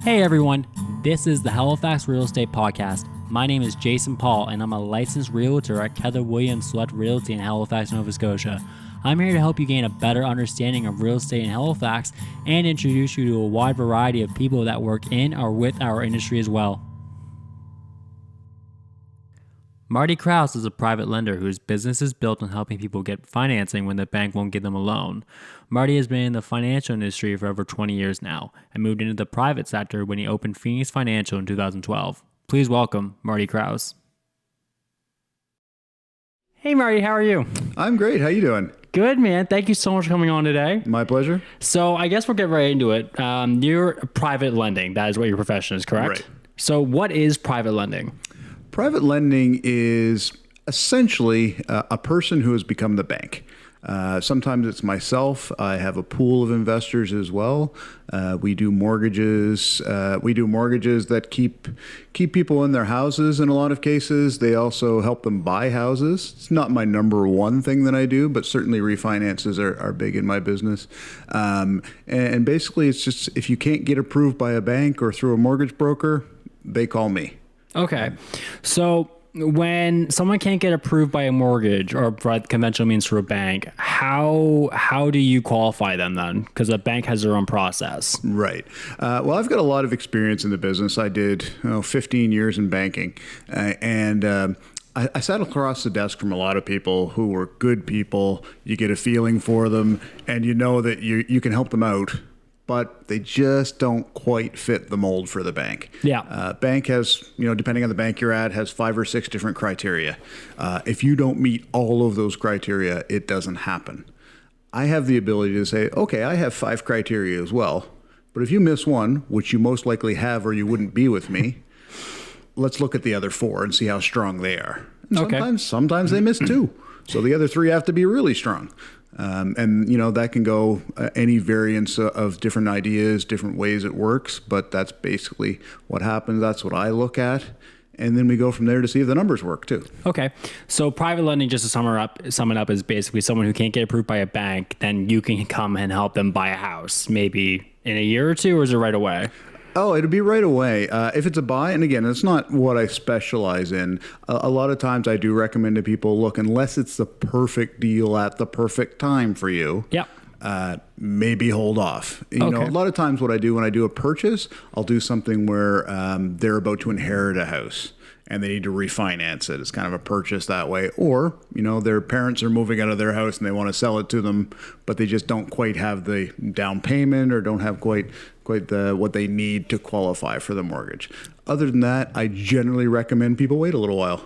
Hey everyone, this is the Halifax Real Estate Podcast. My name is Jason Paul and I'm a licensed realtor at Keller Williams Select Realty in Halifax, Nova Scotia. I'm here to help you gain a better understanding of real estate in Halifax and introduce you to a wide variety of people that work in or with our industry as well. Marty Crouse is a private lender whose business is built on helping people get financing when the bank won't give them a loan. Marty has been in the financial industry for over 20 years now and moved into the private sector when he opened Phoenix Financial in 2012. Please welcome Marty Crouse. Hey Marty, how are you? I'm great. How you doing? Good, man. Thank you so much for coming on today. My pleasure. So I guess we'll get right into it. You're private lending. That is what your profession is, correct? Right. So what is private lending? Private lending is essentially a person who has become the bank. Sometimes it's myself. I have a pool of investors as well. We do mortgages. That keep people in their houses in a lot of cases. They also help them buy houses. It's not my number one thing that I do, but certainly refinances are big in my business. And basically, it's just if you can't get approved by a bank or through a mortgage broker, they call me. Okay. So when someone can't get approved by a mortgage or by conventional means through a bank, how do you qualify them then? Because a bank has their own process. Right. Well, I've got a lot of experience in the business. I did 15 years in banking. I sat across the desk from a lot of people who were good people. You get a feeling for them and you know that you can help them out, but they just don't quite fit the mold for the bank. Yeah. Bank has, depending on the bank you're at, has 5 or 6 different criteria. If you don't meet all of those criteria, it doesn't happen. I have the ability to say, okay, I have 5 criteria as well, but if you miss one, which you most likely have or you wouldn't be with me, let's look at the other 4 and see how strong they are. And sometimes they miss 2. So the other 3 have to be really strong. That can go any variance of different ideas, different ways it works, but that's basically what happens. That's what I look at. And then we go from there to see if the numbers work too. Okay. So private lending, just to sum it up, is basically someone who can't get approved by a bank, then you can come and help them buy a house, maybe in a year or 2, or is it right away? Oh, it'll be right away. If it's a buy, and again, it's not what I specialize in. A lot of times I do recommend to people, look, unless it's the perfect deal at the perfect time for you, maybe hold off. A lot of times what I do when I do a purchase, I'll do something where they're about to inherit a house and they need to refinance it. It's kind of a purchase that way. Or, their parents are moving out of their house and they want to sell it to them, but they just don't quite have the down payment or don't have quite what they need to qualify for the mortgage. Other than that, I generally recommend people wait a little while.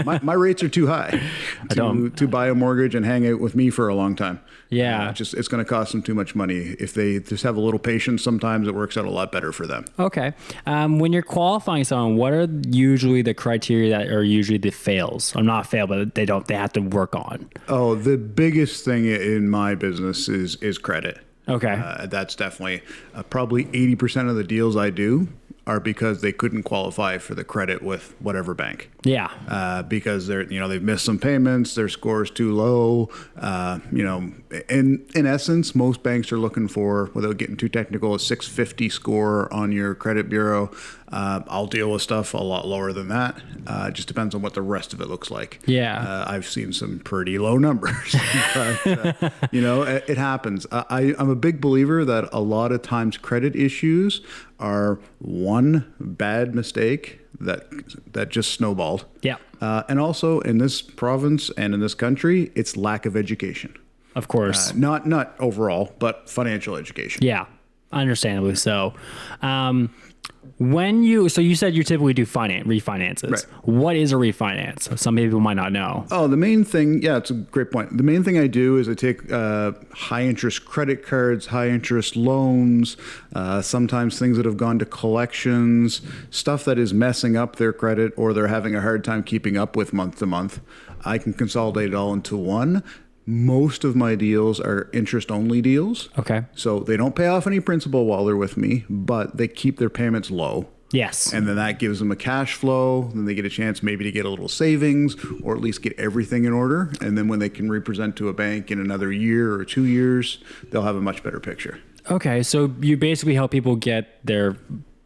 My rates are too high to buy a mortgage and hang out with me for a long time. Yeah. It's going to cost them too much money. If they just have a little patience, sometimes it works out a lot better for them. Okay. When you're qualifying someone, what are usually the criteria that are usually the fails? Or not fail, but they have to work on? Oh, the biggest thing in my business is credit. Okay. That's definitely probably 80% of the deals I do are because they couldn't qualify for the credit with whatever bank. Yeah. Because they've missed some payments, their score is too low. In essence, most banks are looking for, without getting too technical, a 650 score on your credit bureau. I'll deal with stuff a lot lower than that. It just depends on what the rest of it looks like. Yeah. I've seen some pretty low numbers. But, it happens. I'm a big believer that a lot of times credit issues are one bad mistake that just snowballed. Yeah. And also in this province and in this country, it's lack of education. Of course. Not overall, but financial education. Yeah. Understandably so. You said you typically do refinances. Right. What is a refinance? Some people might not know. Oh, the main thing, it's a great point. The main thing I do is I take high interest credit cards, high interest loans, sometimes things that have gone to collections, stuff that is messing up their credit or they're having a hard time keeping up with month to month. I can consolidate it all into one. Most of my deals are interest-only deals. Okay. So they don't pay off any principal while they're with me, but they keep their payments low. Yes. And then that gives them a cash flow. Then they get a chance maybe to get a little savings or at least get everything in order. And then when they can represent to a bank in another year or 2 years, they'll have a much better picture. Okay, so you basically help people get their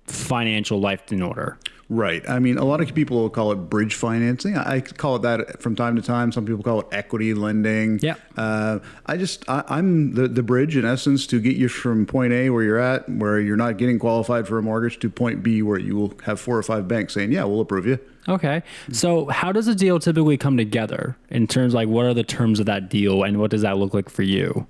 financial life in order. Right. I mean, a lot of people will call it bridge financing. I call it that from time to time. Some people call it equity lending. Yeah. I'm the bridge in essence to get you from point A where you're at, where you're not getting qualified for a mortgage, to point B where you will have 4 or 5 banks saying, yeah, we'll approve you. Okay. So how does a deal typically come together in terms of like what are the terms of that deal and what does that look like for you?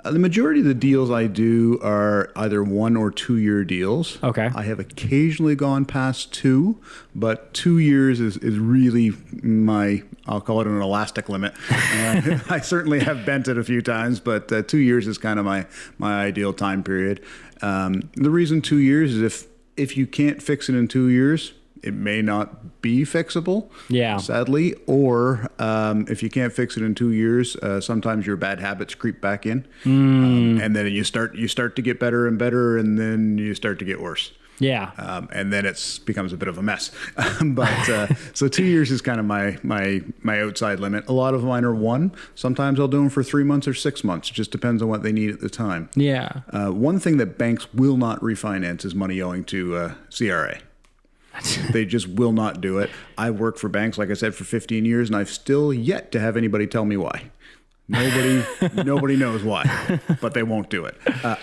The majority of the deals I do are either 1 or 2 year deals. Okay. I have occasionally gone past 2, but 2 years is really my, I'll call it an elastic limit. I certainly have bent it a few times, but 2 years is kind of my ideal time period. The reason 2 years is if you can't fix it in 2 years, it may not be fixable, sadly. Or if you can't fix it in 2 years, sometimes your bad habits creep back in, and then you start to get better and better, and then you start to get worse. Yeah, and then it becomes a bit of a mess. But so 2 years is kind of my outside limit. A lot of mine are 1. Sometimes I'll do them for 3 months or 6 months. It just depends on what they need at the time. Yeah. One thing that banks will not refinance is money owing to CRA. They just will not do it. I've worked for banks, like I said, for 15 years, and I've still yet to have anybody tell me why. Nobody knows why, but they won't do it.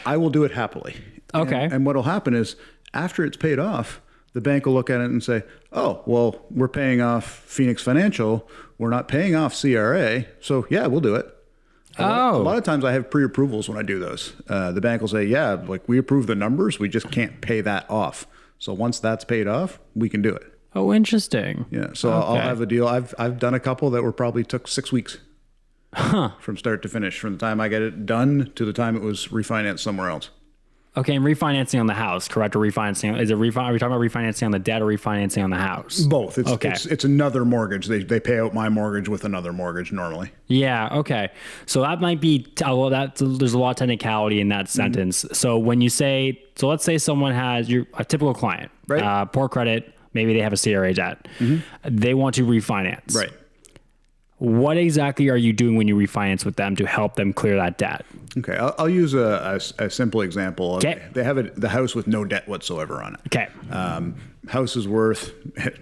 I will do it happily. Okay. And what will happen is after it's paid off, the bank will look at it and say, oh, well, we're paying off Phoenix Financial. We're not paying off CRA. So, yeah, we'll do it. A lot of times I have pre-approvals when I do those. The bank will say, yeah, like we approve the numbers. We just can't pay that off. So once that's paid off, we can do it. Oh, interesting. Yeah. So I'll have a deal. I've done a couple that probably took 6 weeks from start to finish, from the time I get it done to the time it was refinanced somewhere else. Okay, and refinancing on the house, correct? Or refinancing? Are we talking about refinancing on the debt or refinancing on the house? Both. It's another mortgage. They pay out my mortgage with another mortgage normally. Yeah. Okay. So that might be there's a lot of technicality in that sentence. So when you say, so let's say someone has a typical client, right? Poor credit. Maybe they have a CRA debt. They want to refinance. Right. What exactly are you doing when you refinance with them to help them clear that debt? Okay, I'll use a simple example. Okay. They have the house with no debt whatsoever on it. Okay. House is worth,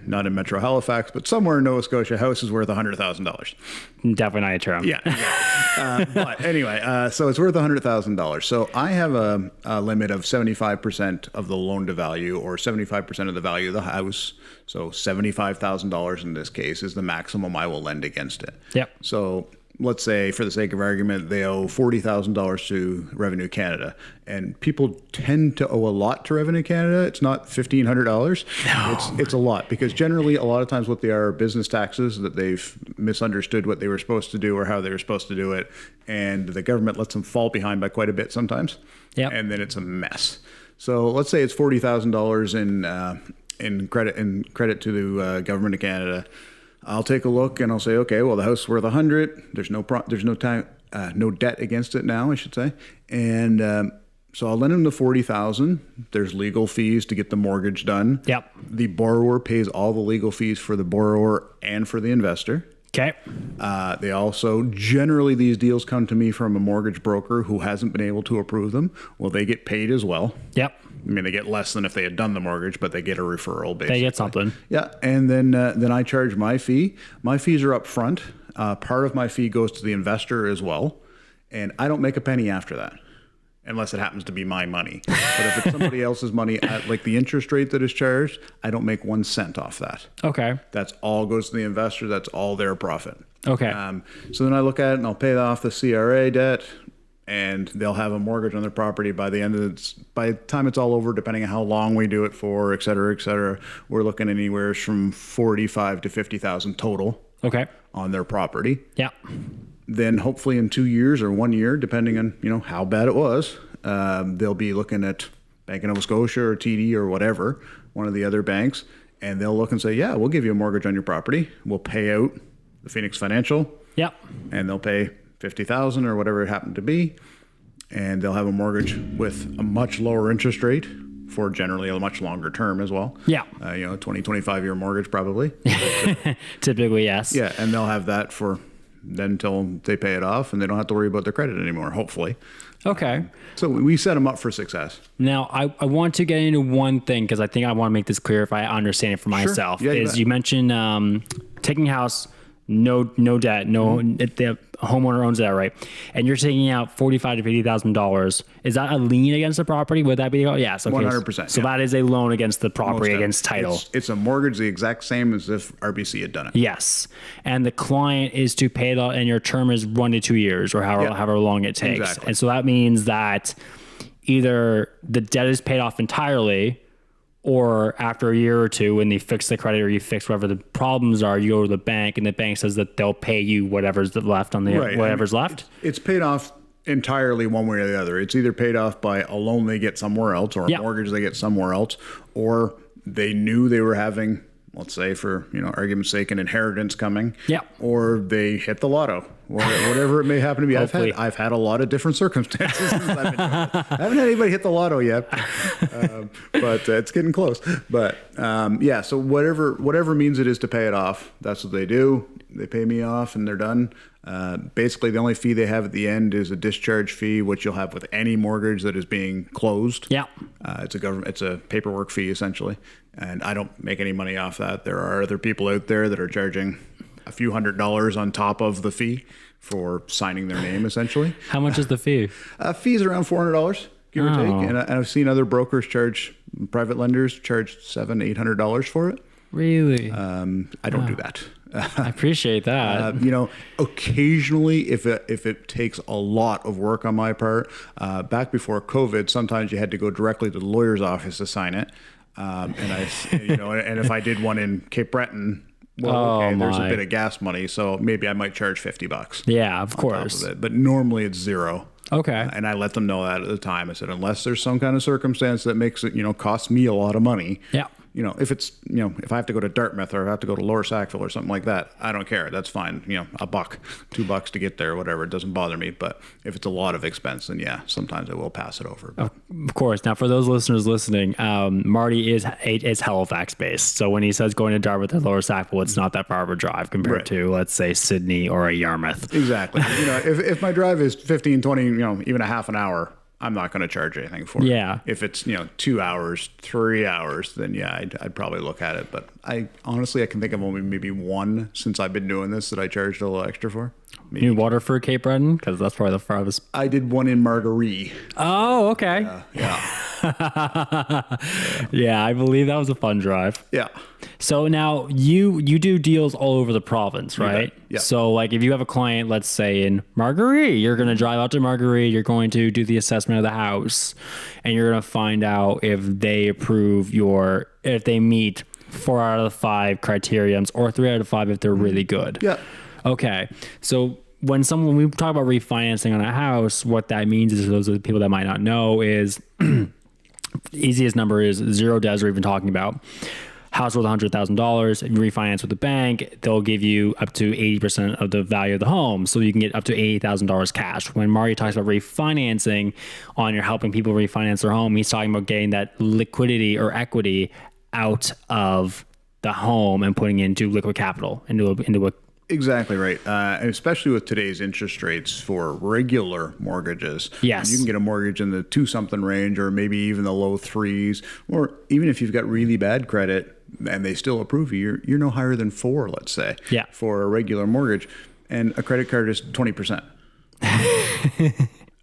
not in Metro Halifax, but somewhere in Nova Scotia, house is worth $100,000. Definitely not a term. Yeah. But anyway, so it's worth $100,000. So I have a limit of 75% of the loan to value, or 75% of the value of the house. So $75,000 in this case is the maximum I will lend against it. Yep. So let's say, for the sake of argument, they owe $40,000 to Revenue Canada, and people tend to owe a lot to Revenue Canada. It's not $1,500. No. It's a lot, because generally a lot of times what they are business taxes that they've misunderstood what they were supposed to do or how they were supposed to do it, and the government lets them fall behind by quite a bit sometimes. Yep. And then it's a mess. So let's say it's $40,000 in credit to the government of Canada. I'll take a look and I'll say, okay, well, the house is worth 100. There's no debt against it now, I should say. And so I'll lend them the 40,000. There's legal fees to get the mortgage done. Yep. The borrower pays all the legal fees for the borrower and for the investor. Okay. They also, generally, these deals come to me from a mortgage broker who hasn't been able to approve them. Well, they get paid as well. Yep. I mean, they get less than if they had done the mortgage, but they get a referral, basically. They get something. Yeah, and then I charge my fee. My fees are up front. Part of my fee goes to the investor as well, and I don't make a penny after that, unless it happens to be my money. But if it's somebody else's money, like the interest rate that is charged, I don't make 1 cent off that. Okay. That's all goes to the investor. That's all their profit. Okay. So then I look at it and I'll pay off the CRA debt, and they'll have a mortgage on their property by the time it's all over, depending on how long we do it for, et cetera, we're looking anywhere from 45 to 50,000 total. Okay. On their property. Yeah. Then hopefully in 2 years or 1 year, depending on how bad it was, they'll be looking at Bank of Nova Scotia or TD or whatever, one of the other banks, and they'll look and say, yeah, we'll give you a mortgage on your property. We'll pay out the Phoenix Financial. Yep. And they'll pay 50,000 or whatever it happened to be, and they'll have a mortgage with a much lower interest rate for generally a much longer term as well. Yeah. 20, 25 year mortgage probably. Typically, yes. Yeah, and they'll have that for then until they pay it off and they don't have to worry about their credit anymore, hopefully. Okay. So we set them up for success. Now, I want to get into one thing because I think I want to make this clear if I understand it for myself. Yeah, you mentioned taking a house, no debt, the homeowner owns that, right? And you're taking out $45,000 to $50,000. Is that a lien against the property? Would that be? Yes. Okay. 100%. So that is a loan against the property, against title. It's a mortgage the exact same as if RBC had done it. Yes. And the client is to pay that, and your term is 1 to 2 years or however long it takes. Exactly. And so that means that either the debt is paid off entirely, or after a year or two, when they fix the credit or you fix whatever the problems are, you go to the bank and the bank says that they'll pay you whatever's left on whatever's left. It's paid off entirely one way or the other. It's either paid off by a loan they get somewhere else or a mortgage they get somewhere else, or they knew they were having, let's say for argument's sake, an inheritance coming, or they hit the lotto, whatever it may happen to be. I've had a lot of different circumstances since I've been doing it. I haven't had anybody hit the lotto yet, but it's getting close. But so whatever means it is to pay it off, that's what they do. They pay me off and they're done. Basically, the only fee they have at the end is a discharge fee, which you'll have with any mortgage that is being closed. Yeah, it's a paperwork fee essentially, and I don't make any money off that. There are other people out there that are charging a few $100s on top of the fee for signing their name, essentially. How much is the fee? Fee's around $400, give or take, and I've seen other brokers private lenders charge $700-800 for it. Really? I don't do that. I appreciate that. Occasionally, if it takes a lot of work on my part, back before COVID, sometimes you had to go directly to the lawyer's office to sign it. And if I did one in Cape Breton, there's a bit of gas money, so maybe I might charge $50. Yeah, of course. But normally it's zero. Okay. And I let them know that at the time. I said, unless there's some kind of circumstance that makes it, cost me a lot of money. Yeah. If it's, if I have to go to Dartmouth or if I have to go to Lower Sackville or something like that, I don't care. That's fine. $1, $2 to get there, whatever. It doesn't bother me. But if it's a lot of expense, then sometimes I will pass it over. But. Of course. Now, for those listeners listening, Marty is Halifax based. So when he says going to Dartmouth or Lower Sackville, it's not that far of a drive compared to, let's say, Sydney or a Yarmouth. Exactly. If my drive is 15, 20, even a half an hour, I'm not going to charge anything for it. Yeah. If it's, 2 hours, 3 hours, then I'd probably look at it. But I can think of only maybe one since I've been doing this that I charged a little extra for. Maybe. New Waterford, Cape Breton? Because that's probably the farthest. I did one in Margaree. Oh, okay. Yeah, I believe that was a fun drive. Yeah. So now you do deals all over the province, right? Yeah. So like if you have a client, let's say in Margaree, you're going to drive out to Margaree, you're going to do the assessment of the house, and you're going to find out if they if they meet 4 out of the 5 criteriums or 3 out of 5 if they're really good. Yeah. Okay. So when we talk about refinancing on a house, what that means is, those are the people that might not know, is easiest number is zero debts we're even talking about. House worth $100,000, you refinance with the bank, they'll give you up to 80% of the value of the home. So you can get up to $80,000 cash. When Marty talks about refinancing you're helping people refinance their home, he's talking about getting that liquidity or equity out of the home and putting it into liquid capital, into a Exactly right. And especially with today's interest rates for regular mortgages. Yes. You can get a mortgage in the 2-something range, or maybe even the low 3s, or even if you've got really bad credit and they still approve you, you're no higher than 4, let's say, for a regular mortgage. And a credit card is 20%.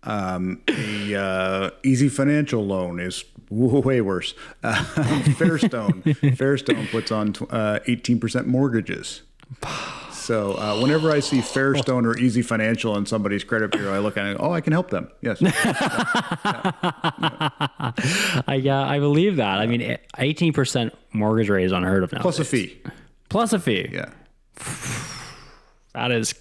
The Easy Financial loan is way worse. Fairstone puts on 18% mortgages. So whenever I see Fairstone or Easy Financial on somebody's credit bureau, I look at it, I can help them. Yes. I believe that. I mean, 18% mortgage rate is unheard of now. Plus a fee. Yeah. That is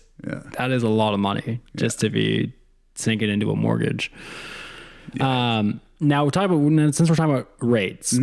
a lot of money just to be sinking into a mortgage. Yeah. Now since we're talking about rates,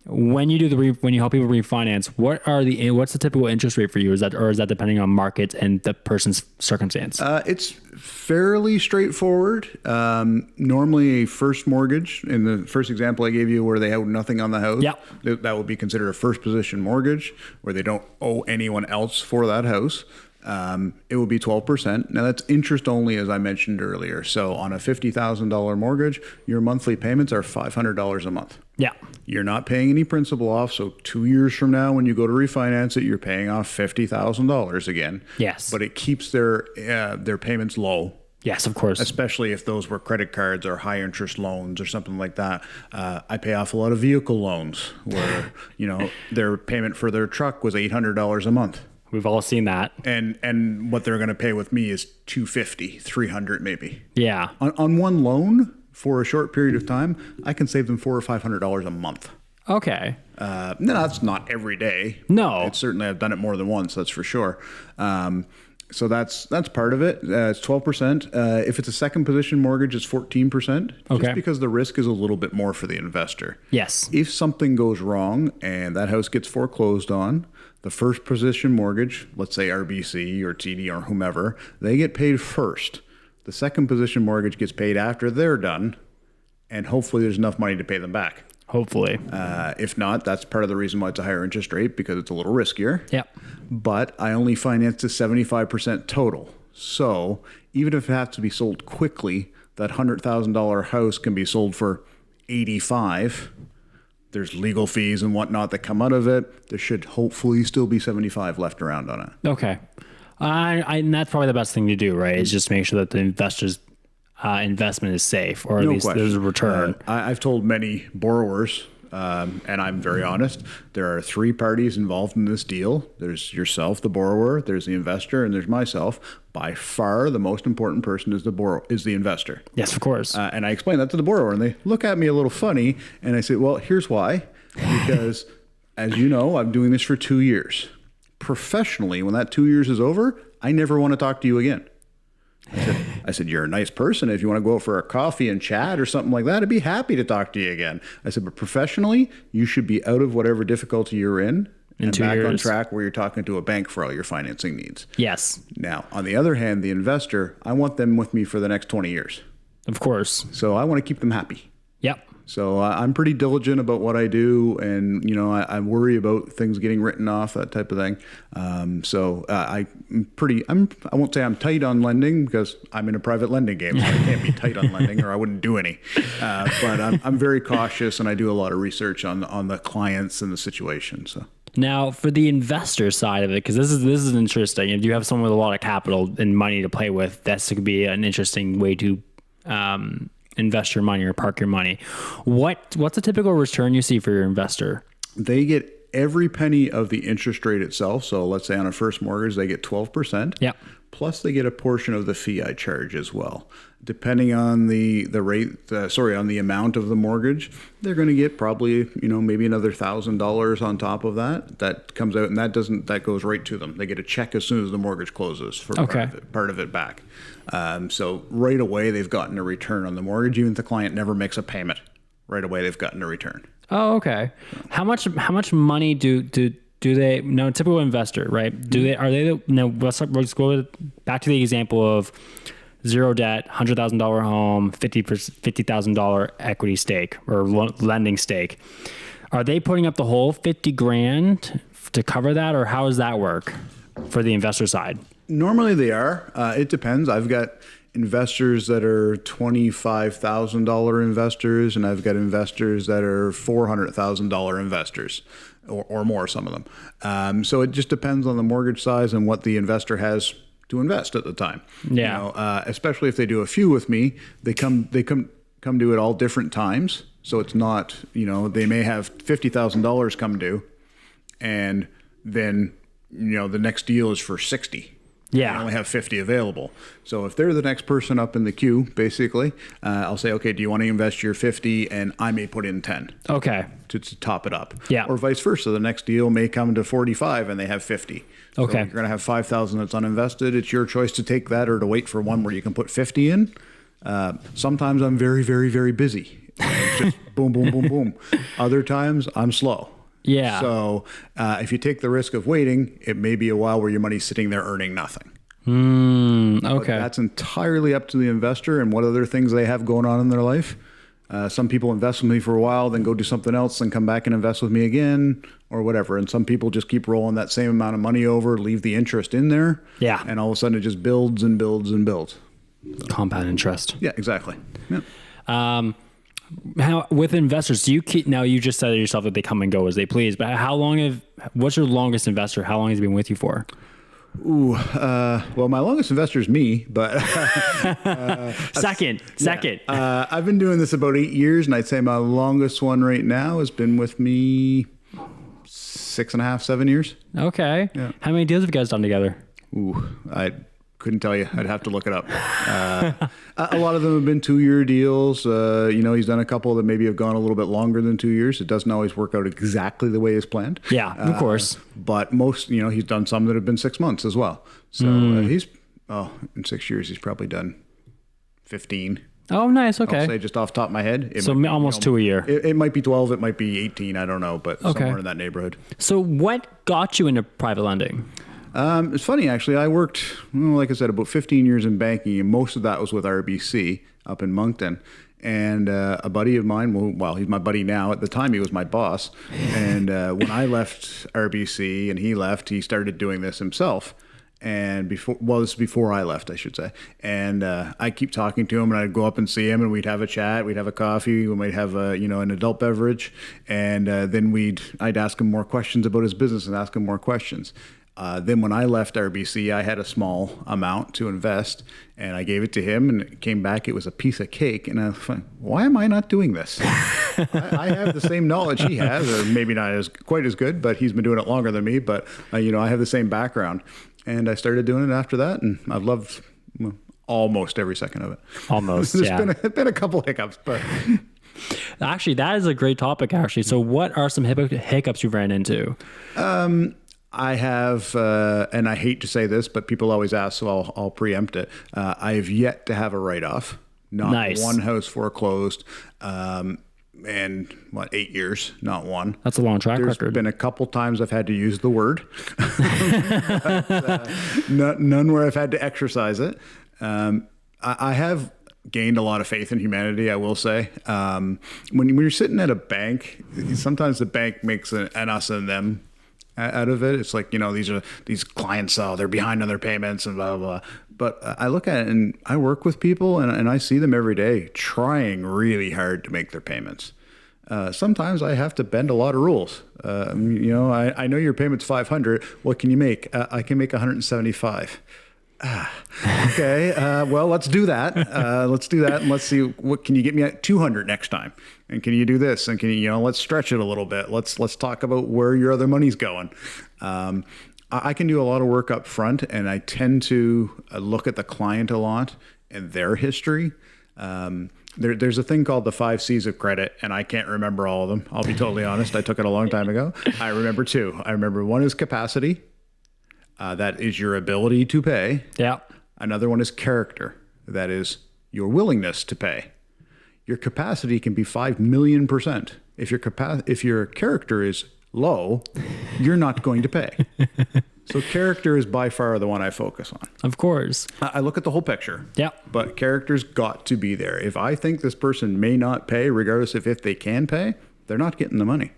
when you when you help people refinance, what's the typical interest rate for you? Is that depending on market and the person's circumstance? It's fairly straightforward. Normally a first mortgage, in the first example I gave you where they have nothing on the house, that would be considered a first position mortgage where they don't owe anyone else for that house. it would be 12%. Now that's interest only, as I mentioned earlier. So on a $50,000 mortgage, your monthly payments are $500 a month. Yeah. You're not paying any principal off. So 2 years from now, when you go to refinance it, you're paying off $50,000 again. Yes. But it keeps their payments low. Yes, of course. Especially if those were credit cards or high interest loans or something like that. I pay off a lot of vehicle loans where, their payment for their truck was $800 a month. We've all seen that. And what they're going to pay with me is $250, $300 maybe. Yeah. On one loan for a short period of time, I can save them $400 or $500 a month. Okay. No, that's not every day. No. It's certainly, I've done it more than once, that's for sure. So that's part of it. It's 12%. If it's a second position mortgage, it's 14%. Okay. Just because the risk is a little bit more for the investor. Yes. If something goes wrong and that house gets foreclosed on, the first position mortgage, let's say RBC or TD or whomever, they get paid first. The second position mortgage gets paid after they're done, and hopefully there's enough money to pay them back. Hopefully. If not, that's part of the reason why it's a higher interest rate, because it's a little riskier. Yep. But I only finance to 75% total. So even if it has to be sold quickly, that $100,000 house can be sold for $85,000. There's legal fees and whatnot that come out of it. There should hopefully still be $75,000 left around on it. Okay. And that's probably the best thing to do, right? Is just make sure that the investor's investment is safe, or at least there's a return. I've told many borrowers, and I'm very honest, there are three parties involved in this deal. There's yourself, the borrower, there's the investor, and there's myself. By far, the most important person is the investor. Yes, of course. And I explain that to the borrower, and they look at me a little funny, and I say, well, here's why. Because, as you know, I'm doing this for 2 years. Professionally, when that 2 years is over, I never want to talk to you again. I said, you're a nice person. If you want to go out for a coffee and chat or something like that, I'd be happy to talk to you again. I said, but professionally, you should be out of whatever difficulty you're in and back on track where you're talking to a bank for all your financing needs. Yes. Now, on the other hand, the investor, I want them with me for the next 20 years. Of course. So I want to keep them happy. Yep. So I'm pretty diligent about what I do, and I worry about things getting written off, that type of thing. I won't say I'm tight on lending, because I'm in a private lending game, so I can't be tight on lending, or I wouldn't do any. But I'm very cautious, and I do a lot of research on the clients and the situation. So. Now, for the investor side of it, because this is interesting. If you have someone with a lot of capital and money to play with, that could be an interesting way to invest your money or park your money. What's a typical return you see for your investor? They get every penny of the interest rate itself. So let's say on a first mortgage, they get 12%. Yeah. Plus they get a portion of the fee I charge as well. Depending on the rate, on the amount of the mortgage, they're going to get probably, maybe another $1,000 on top of that. That comes out, and that goes right to them. They get a check as soon as the mortgage closes for part of it back. So right away, they've gotten a return on the mortgage. Even if the client never makes a payment, right away, they've gotten a return. Oh, okay. How much money do they, no, typical investor, right? Let's go back to the example of zero debt, $100,000 home, $50,000 equity stake or lending stake. Are they putting up the whole $50,000 to cover that, or how does that work for the investor side? Normally they are. It depends. I've got investors that are $25,000 investors, and I've got investors that are $400,000 investors. Or more, some of them. So it just depends on the mortgage size and what the investor has to invest at the time. Yeah. Especially if they do a few with me, they come due at all different times. So it's not, they may have $50,000 come due, and then the next deal is for 60. Yeah. I only have 50 available. So if they're the next person up in the queue, basically, I'll say, okay, do you want to invest your 50? And I may put in 10. Okay. To top it up. Yeah. Or vice versa. The next deal may come to 45 and they have 50. So okay. You're going to have 5,000 that's uninvested. It's your choice to take that or to wait for one where you can put 50 in. Sometimes I'm very, very, very busy. It's just boom, boom, boom, boom. Other times I'm slow. Yeah. So if you take the risk of waiting, it may be a while where your money's sitting there earning nothing. Okay. But that's entirely up to the investor and what other things they have going on in their life. Some people invest with me for a while, then go do something else, then come back and invest with me again or whatever. And some people just keep rolling that same amount of money over, leave the interest in there. Yeah. And all of a sudden it just builds and builds and builds. Compound interest. Yeah, exactly. Yeah. How with investors, do you keep, now you just said it yourself that they come and go as they please, but what's your longest investor? How long has he been with you for? Well, my longest investor is me, but second. I've been doing this about 8 years, and I'd say my longest one right now has been with me 6.5, 7 years. Okay. Yeah. How many deals have you guys done together? I couldn't tell you. I'd have to look it up. A lot of them have been 2-year deals. He's done a couple that maybe have gone a little bit longer than 2 years. It doesn't always work out exactly the way it's planned. Yeah, of course. But most, he's done some that have been 6 months as well. So in 6 years, he's probably done 15. Oh, nice. Okay. I'll say just off the top of my head. Almost 2 a year. It might be 12. It might be 18. I don't know, but somewhere in that neighborhood. So what got you into private lending? It's funny, actually. I worked, like I said, about 15 years in banking, and most of that was with RBC up in Moncton. And a buddy of mine, well, he's my buddy now. At the time, he was my boss. And when I left RBC and he left, he started doing this himself. And this is before I left, I should say. And I keep talking to him, and I'd go up and see him, and we'd have a chat. We'd have a coffee. We might have an adult beverage, and then I'd ask him more questions about his business and ask him more questions. Then when I left RBC, I had a small amount to invest, and I gave it to him, and it came back. It was a piece of cake, and I was like, why am I not doing this? I have the same knowledge he has, or maybe not quite as good, but he's been doing it longer than me. But I have the same background, and I started doing it after that, and I've loved almost every second of it. Almost, There's been a couple hiccups, but actually, that is a great topic. Actually, so what are some hiccups you've ran into? I have, and I hate to say this, but people always ask, so I'll preempt it. I have yet to have a write-off. Not one house foreclosed, and 8 years, not one. That's a long track record. There's been a couple times I've had to use the word, but, none where I've had to exercise it. I have gained a lot of faith in humanity, I will say. When you're sitting at a bank, sometimes the bank makes an us and them out of it. It's like, these clients, they're behind on their payments and blah, blah, blah. But I look at it and I work with people and I see them every day trying really hard to make their payments. Sometimes I have to bend a lot of rules. I know your payment's $500. What can you make? I can make $175. Okay. Well, let's do that. And let's see, what can you get me at $200 next time? And can you do this? And can you, let's stretch it a little bit. Let's talk about where your other money's going. I can do a lot of work up front, and I tend to look at the client a lot and their history. There's a thing called the 5 C's of credit, and I can't remember all of them. I'll be totally honest. I took it a long time ago. I remember 2. I remember one is capacity. That is your ability to pay. Yeah. Another one is character. That is your willingness to pay. Your capacity can be 5 million %. If your character is low, you're not going to pay. So character is by far the one I focus on. Of course. I look at the whole picture. Yeah. But character's got to be there. If I think this person may not pay, regardless of if they can pay, they're not getting the money.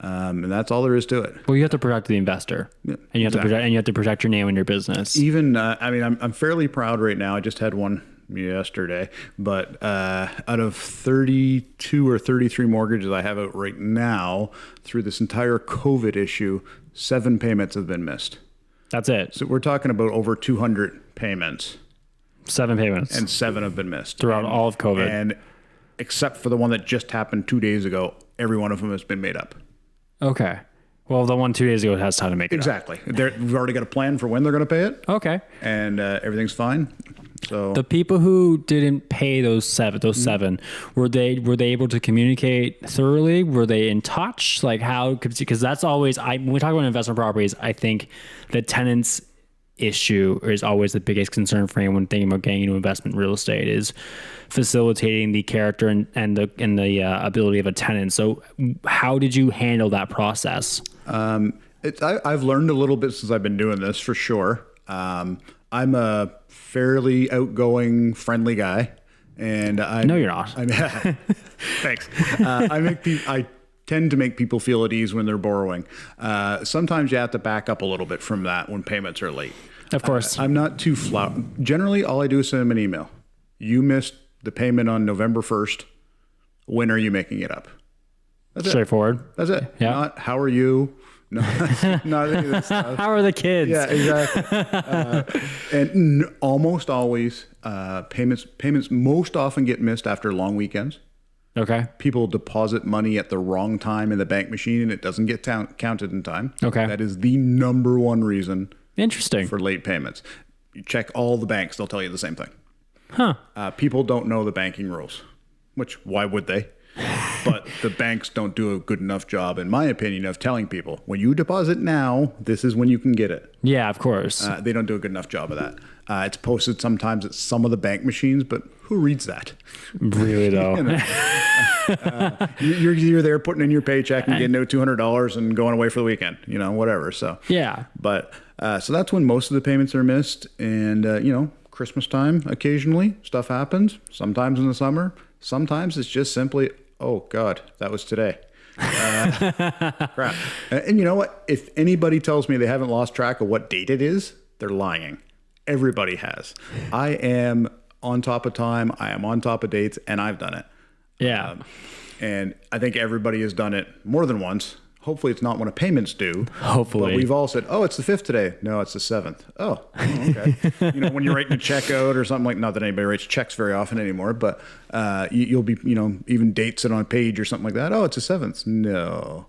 And that's all there is to it. Well, you have to protect the investor, and you have to protect your name and your business. Even, I'm fairly proud right now. I just had one yesterday, but out of 32 or 33 mortgages I have out right now, through this entire COVID issue, 7 payments have been missed. That's it. So we're talking about over 200 payments. 7 payments. And 7 have been missed. Throughout all of COVID. And except for the one that just happened 2 days ago, every one of them has been made up. Okay. Well, the one 2 days ago has time to make it exactly. We've already got a plan for when they're going to pay it. Okay. And everything's fine. So the people who didn't pay those seven, were they able to communicate thoroughly? Were they in touch? Like how? Because that's always when we talk about investment properties, I think the tenants issue is always the biggest concern for anyone thinking about getting into investment real estate, is facilitating the character and the ability of a tenant. So how did you handle that process? I've learned a little bit since I've been doing this, for sure. I'm a fairly outgoing, friendly guy, And No, you're not. Thanks. I tend to make people feel at ease when they're borrowing. Sometimes you have to back up a little bit from that when payments are late. Of course. I'm not too Generally, all I do is send them an email. You missed the payment on November 1st. When are you making it up? That's straightforward. That's it. Yeah. Not how are you? No, not any of this stuff. How are the kids? Yeah, exactly. And almost always, payments most often get missed after long weekends. Okay. People deposit money at the wrong time in the bank machine and it doesn't get counted in time. Okay. That is the number one reason. Interesting. For late payments. You check all the banks, they'll tell you the same thing. Huh. People don't know the banking rules, which why would they? But the banks don't do a good enough job, in my opinion, of telling people, when you deposit now, this is when you can get it. Yeah, of course. They don't do a good enough job of that. It's posted sometimes at some of the bank machines, but who reads that? Really, though? You're there putting in your paycheck and getting out $200 and going away for the weekend, whatever. So yeah. But so that's when most of the payments are missed. And, Christmas time, occasionally, stuff happens. Sometimes in the summer. Sometimes it's just simply, oh, God, that was today. Crap. And you know what? If anybody tells me they haven't lost track of what date it is, they're lying. Everybody has. I am on top of time. I am on top of dates, and I've done it. Yeah. And I think everybody has done it more than once. Hopefully it's not when a payment's due. Hopefully. But we've all said, oh, it's the 5th today. No, it's the 7th. Oh, okay. When you're writing a check out or something like, not that anybody writes checks very often anymore, but you'll be, even dates it on a page or something like that. Oh, it's the 7th. No.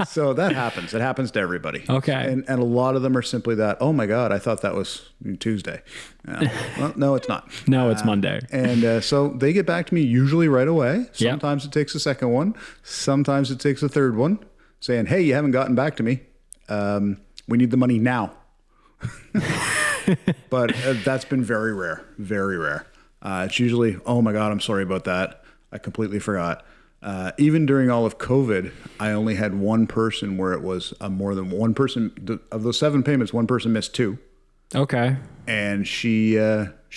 So that happens. It happens to everybody. Okay. And a lot of them are simply that, oh my God, I thought that was Tuesday. Well, no, it's not. No, it's Monday. And so they get back to me usually right away. Sometimes it takes a second one. Sometimes it takes a third one saying, hey, you haven't gotten back to me. We need the money now. But that's been very rare, very rare. It's usually, oh my God, I'm sorry about that. I completely forgot. Even during all of COVID, I only had one person where it was more than one person. Of those 7 payments, one person missed 2. Okay. And she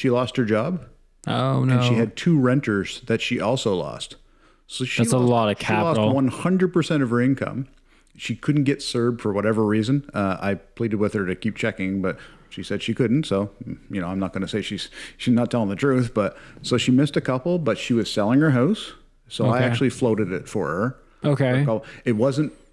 lost her job. Oh, no. And she had 2 renters that she also lost. So that's a lot of capital. She lost 100% of her income. She couldn't get CERB for whatever reason. I pleaded with her to keep checking, but she said she couldn't. So, I'm not going to say she's not telling the truth. But so she missed a couple, but she was selling her house. So I actually floated it for her. Okay.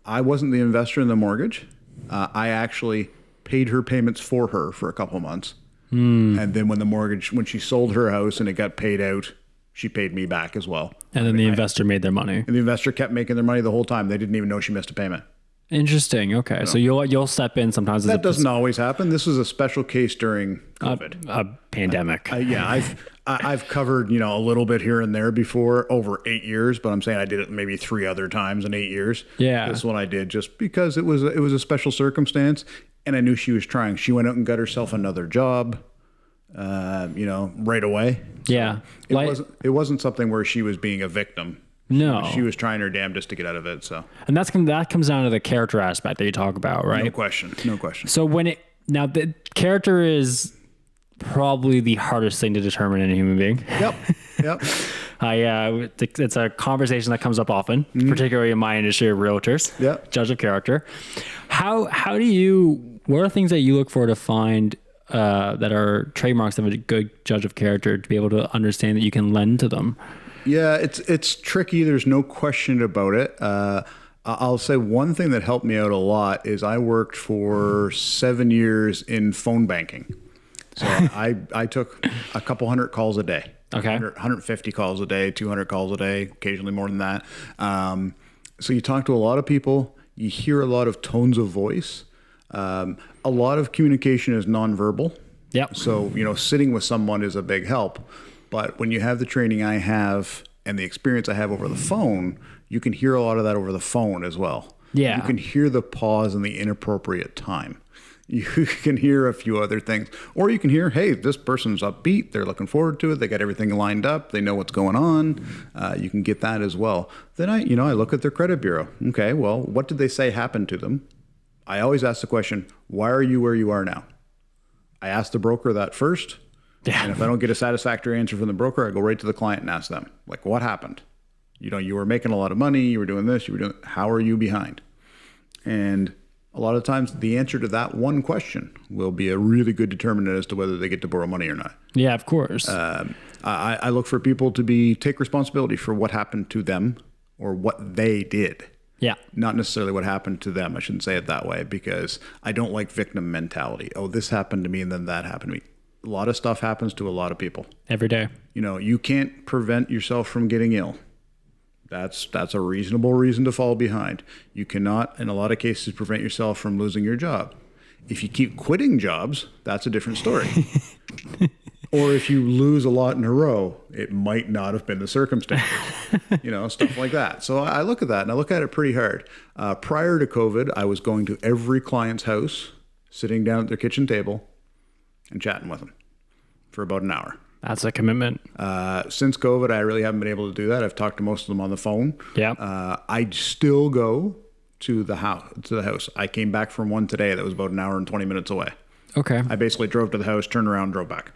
I wasn't the investor in the mortgage. I actually paid her payments for her for a couple of months. And then when she sold her house and it got paid out, she paid me back as well. And then the investor made their money. And the investor kept making their money the whole time. They didn't even know she missed a payment. Interesting. Okay. So you'll step in sometimes. That doesn't always happen. This was a special case during COVID. A pandemic. I've covered, a little bit here and there before over 8 years, but I'm saying I did it maybe 3 other times in 8 years. Yeah. This one I did just because it was a special circumstance and I knew she was trying. She went out and got herself another job, right away. So yeah. It wasn't something where she was being a victim. No. She was trying her damnedest to get out of it. So. And that comes down to the character aspect that you talk about, right? No question. So now the character is probably the hardest thing to determine in a human being. Yep. It's a conversation that comes up often, particularly in my industry of realtors. Yep. Judge of character. What are things that you look for to find that are trademarks of a good judge of character to be able to understand that you can lend to them? Yeah, it's tricky. There's no question about it. I'll say one thing that helped me out a lot is I worked for 7 years in phone banking. So I took a couple hundred calls a day. Okay. 150 calls a day, 200 calls a day, occasionally more than that. So you talk to a lot of people. You hear a lot of tones of voice. A lot of communication is nonverbal. Yep. So, sitting with someone is a big help. But when you have the training I have and the experience I have over the phone, you can hear a lot of that over the phone as well. Yeah. You can hear the pause and the inappropriate time. You can hear a few other things. Or you can hear, hey, this person's upbeat. They're looking forward to it. They got everything lined up. They know what's going on. You can get that as well. Then I look at their credit bureau. Okay, well, what did they say happened to them? I always ask the question, why are you where you are now? I ask the broker that first. And if I don't get a satisfactory answer from the broker, I go right to the client and ask them, like, what happened? You were making a lot of money, you were doing this, how are you behind? And a lot of times the answer to that one question will be a really good determinant as to whether they get to borrow money or not. Yeah, of course. I look for people to take responsibility for what happened to them or what they did. Yeah. Not necessarily what happened to them. I shouldn't say it that way because I don't like victim mentality. Oh, this happened to me and then that happened to me. A lot of stuff happens to a lot of people. Every day. You can't prevent yourself from getting ill. That's a reasonable reason to fall behind. You cannot, in a lot of cases, prevent yourself from losing your job. If you keep quitting jobs, that's a different story. Or if you lose a lot in a row, it might not have been the circumstances, stuff like that. So I look at that and I look at it pretty hard. Prior to COVID, I was going to every client's house, sitting down at their kitchen table and chatting with them for about an hour. That's a commitment. Since COVID, I really haven't been able to do that. I've talked to most of them on the phone. Yeah. I still go to the house. I came back from one today that was about an hour and 20 minutes away. Okay. I basically drove to the house, turned around, drove back.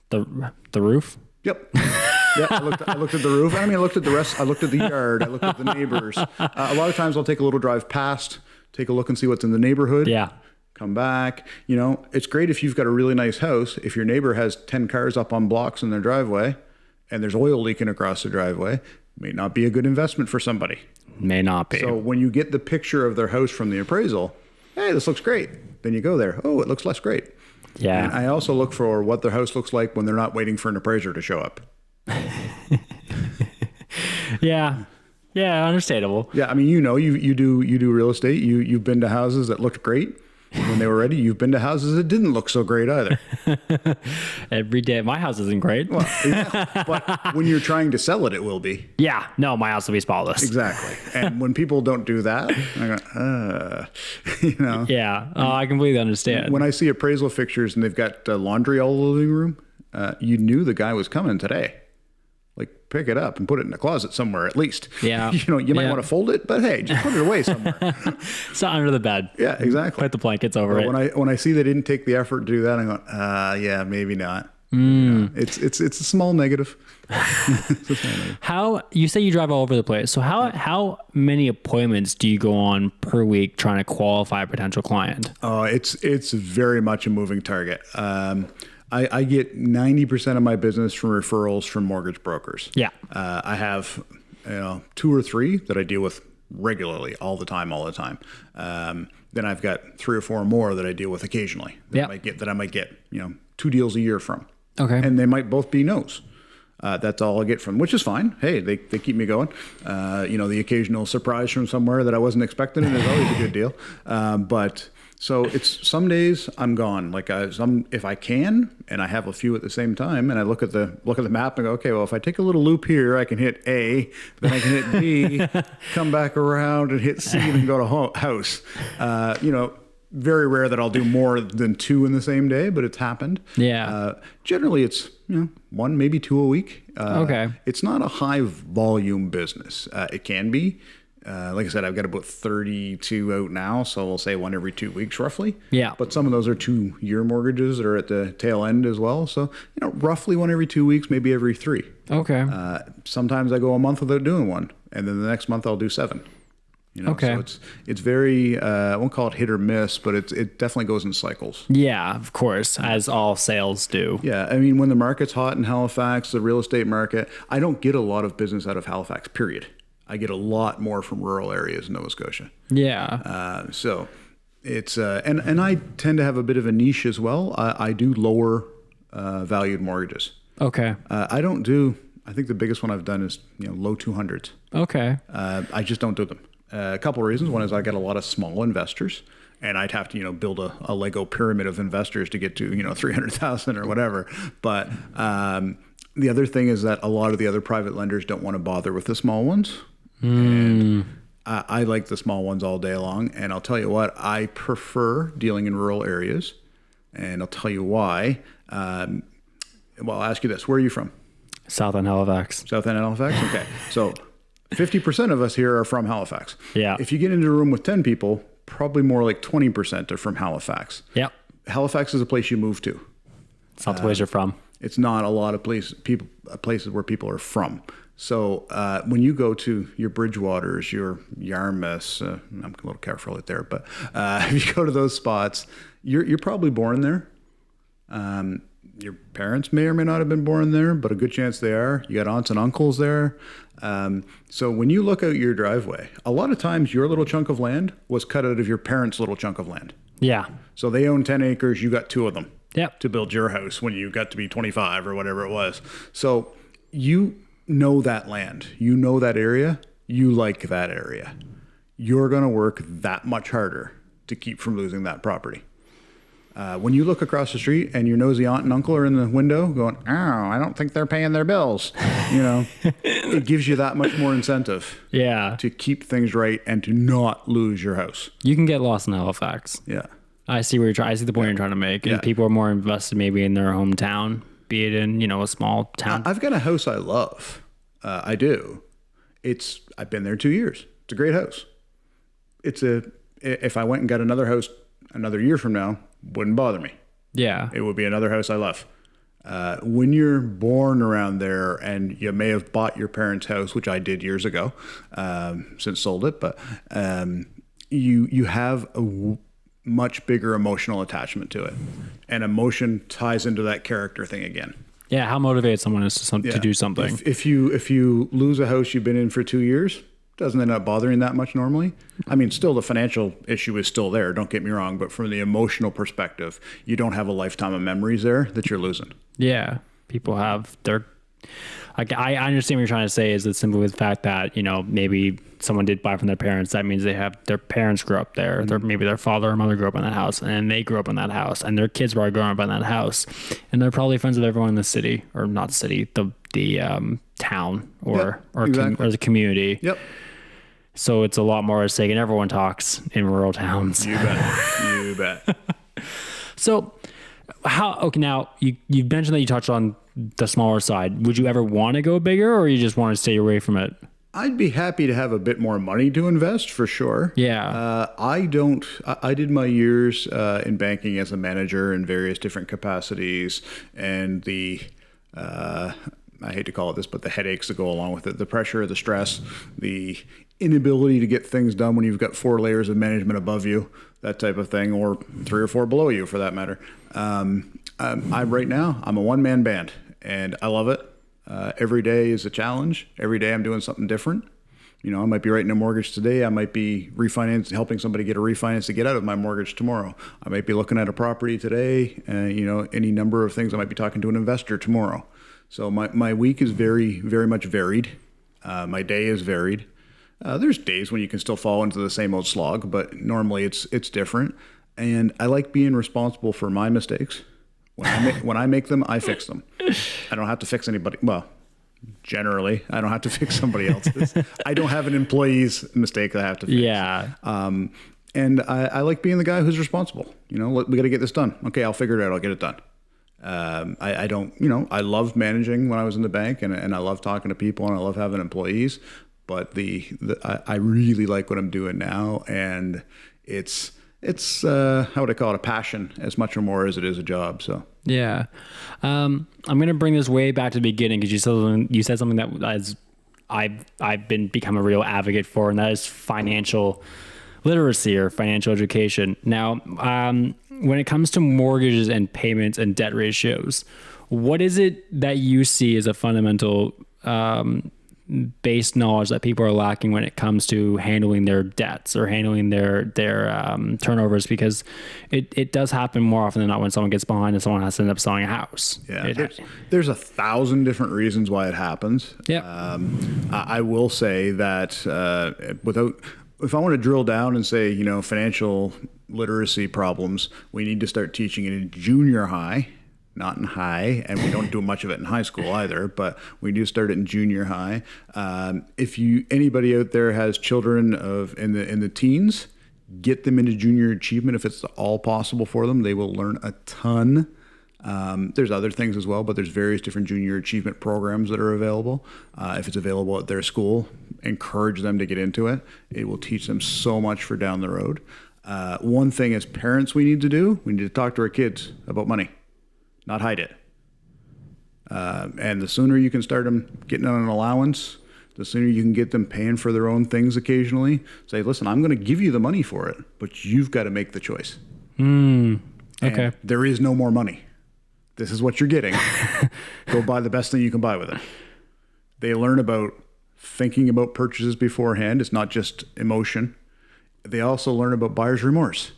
The roof? Yep. Yeah, I looked at the roof. I looked at the rest. I looked at the yard. I looked at the neighbors. A lot of times I'll take a little drive past, take a look and see what's in the neighborhood. Yeah. Come back. It's great if you've got a really nice house. If your neighbor has 10 cars up on blocks in their driveway and there's oil leaking across the driveway, may not be a good investment for somebody. May not be. So when you get the picture of their house from the appraisal, hey, this looks great. Then you go there. Oh, it looks less great. Yeah. And I also look for what their house looks like when they're not waiting for an appraiser to show up. Yeah. Yeah, understandable. Yeah, you do real estate. You've been to houses that looked great when they were ready. You've been to houses that didn't look so great either. Every day. My house isn't great. Well, yeah, but when you're trying to sell it, it will be. Yeah. No, my house will be spotless. Exactly. And when people don't do that, I go, Yeah. I completely understand. When I see appraisal fixtures and they've got laundry all over the living room, you knew the guy was coming today. Like, pick it up and put it in the closet somewhere at least. Yeah. You might want to fold it, but hey, just put it away somewhere. It's not under the bed. Yeah, exactly. Put the blankets over it. When I see they didn't take the effort to do that, I go, yeah, maybe not. It's a small negative. How you say you drive all over the place? So how many appointments do you go on per week trying to qualify a potential client? Oh, it's very much a moving target. I get 90% of my business from referrals from mortgage brokers. Yeah. I have 2 or 3 that I deal with regularly, all the time. Then I've got 3 or 4 more that I deal with occasionally that I might get 2 deals a year from. Okay. And they might both be no's. That's all I get from, which is fine. Hey, they keep me going. The occasional surprise from somewhere that I wasn't expecting is always a good deal. So it's some days I'm gone. Like if I can, and I have a few at the same time, and I look at the map and go, okay, well, if I take a little loop here, I can hit A, then I can hit B, come back around and hit C, and then go to house. Very rare that I'll do more than 2 in the same day, but it's happened. Yeah. Generally, it's 1, maybe 2 a week. Okay. It's not a high volume business. It can be. Like I said, I've got about 32 out now, so we'll say 1 every 2 weeks roughly. Yeah. But some of those are 2-year mortgages that are at the tail end as well. So, roughly 1 every 2 weeks, maybe every 3. Okay. Sometimes I go a month without doing one, and then the next month I'll do 7. Okay. So it's very, I won't call it hit or miss, but it definitely goes in cycles. Yeah, of course, as all sales do. Yeah. When the market's hot in Halifax, the real estate market, I don't get a lot of business out of Halifax, period. I get a lot more from rural areas in Nova Scotia. Yeah. So it's, and I tend to have a bit of a niche as well. I do lower valued mortgages. Okay. I think the biggest one I've done is, low 200s. Okay. I just don't do them. A couple of reasons. One is I got a lot of small investors, and I'd have to, build a Lego pyramid of investors to get to, 300,000 or whatever. But the other thing is that a lot of the other private lenders don't want to bother with the small ones. And I like the small ones all day long. And I'll tell you what, I prefer dealing in rural areas. And I'll tell you why. I'll ask you this. Where are you from? South End Halifax. South End Halifax? Okay. So 50% of us here are from Halifax. Yeah. If you get into a room with 10 people, probably more like 20% are from Halifax. Yep. Halifax is a place you move to. It's not the place you're from. It's not a lot of places where people are from. So when you go to your Bridgewaters, your Yarmouths, I'm a little careful out there, but if you go to those spots, you're probably born there. Your parents may or may not have been born there, but a good chance they are. You got aunts and uncles there. So when you look out your driveway, a lot of times your little chunk of land was cut out of your parents' little chunk of land. Yeah. So they own 10 acres, you got 2 of them. Yep. To build your house when you got to be 25 or whatever it was. So you know that land, you know that area, you like that area. You're going to work that much harder to keep from losing that property. When you look across the street and your nosy aunt and uncle are in the window going, oh, I don't think they're paying their bills. It gives you that much more incentive. Yeah. To keep things right and to not lose your house. You can get lost in Halifax. Yeah. I see where I see the point you're trying to make. And people are more invested maybe in their hometown, be it in, a small town. I've got a house I love. I do. I've been there 2 years. It's a great house. If I went and got another house another year from now, wouldn't bother me. Yeah. It would be another house I love. When you're born around there and you may have bought your parents' house, which I did years ago, since sold it, but you have a much bigger emotional attachment to it. And emotion ties into that character thing again. Yeah, how motivated someone is to do something. If you lose a house you've been in for 2 years, doesn't end up bothering that much normally. I mean, still the financial issue is still there, don't get me wrong, but from the emotional perspective, you don't have a lifetime of memories there that you're losing. Yeah, people have I understand what you're trying to say is it's simply with the fact that, maybe someone did buy from their parents. That means their parents grew up there. Mm-hmm. Maybe their father or mother grew up in that house and they grew up in that house and their kids were growing up in that house. And they're probably friends with everyone in the city or not the city, the town or the community. Yep. So it's a lot more at stake and everyone talks in rural towns. You bet. So now you mentioned that you touched on the smaller side. Would you ever want to go bigger or you just want to stay away from it? I'd be happy to have a bit more money to invest for sure. Yeah. I did my years in banking as a manager in various different capacities and I hate to call it this, but the headaches that go along with it, the pressure, the stress, the inability to get things done when you've got 4 layers of management above you, that type of thing, or 3 or 4 below you for that matter. Right now, I'm a one-man band and I love it. Every day is a challenge. Every day I'm doing something different. I might be writing a mortgage today. I might be helping somebody get a refinance to get out of my mortgage tomorrow. I might be looking at a property today. Any number of things. I might be talking to an investor tomorrow. So my week is very, very much varied. My day is varied. There's days when you can still fall into the same old slog, but normally it's different. And I like being responsible for my mistakes. When I make them, I fix them. I don't have to fix anybody. Well, generally, I don't have to fix somebody else's. I don't have an employee's mistake that I have to fix. Yeah. And I like being the guy who's responsible. We got to get this done. Okay, I'll figure it out. I'll get it done. I don't, I loved managing when I was in the bank and I love talking to people and I love having employees, but I really like what I'm doing now. And it's how would I call it? A passion as much or more as it is a job. So, yeah. I'm going to bring this way back to the beginning because you said something that I've become a real advocate for, and that is financial literacy or financial education. Now, when it comes to mortgages and payments and debt ratios, what is it that you see as a fundamental base knowledge that people are lacking when it comes to handling their debts or handling their turnovers? Because it does happen more often than not when someone gets behind and someone has to end up selling a house. Yeah, there's 1,000 different reasons why it happens. Yeah. I will say that if I want to drill down and say, financial literacy problems, we need to start teaching it in junior high, not in high, and we don't do much of it in high school either, but we do start it in junior high. If anybody out there has children in the teens, get them into junior achievement if it's all possible for them. They will learn a ton. There's other things as well, but there's various different junior achievement programs that are available. If it's available at their school, encourage them to get into it. It will teach them so much for down the road. One thing as parents we need to talk to our kids about money. not hide it. And the sooner you can start them getting on an allowance, the sooner you can get them paying for their own things occasionally. Say, listen, I'm going to give you the money for it, but you've got to make the choice. Okay. And there is no more money. This is what you're getting. Go buy the best thing you can buy with it. They learn about thinking about purchases beforehand. It's not just emotion. They also learn about buyer's remorse.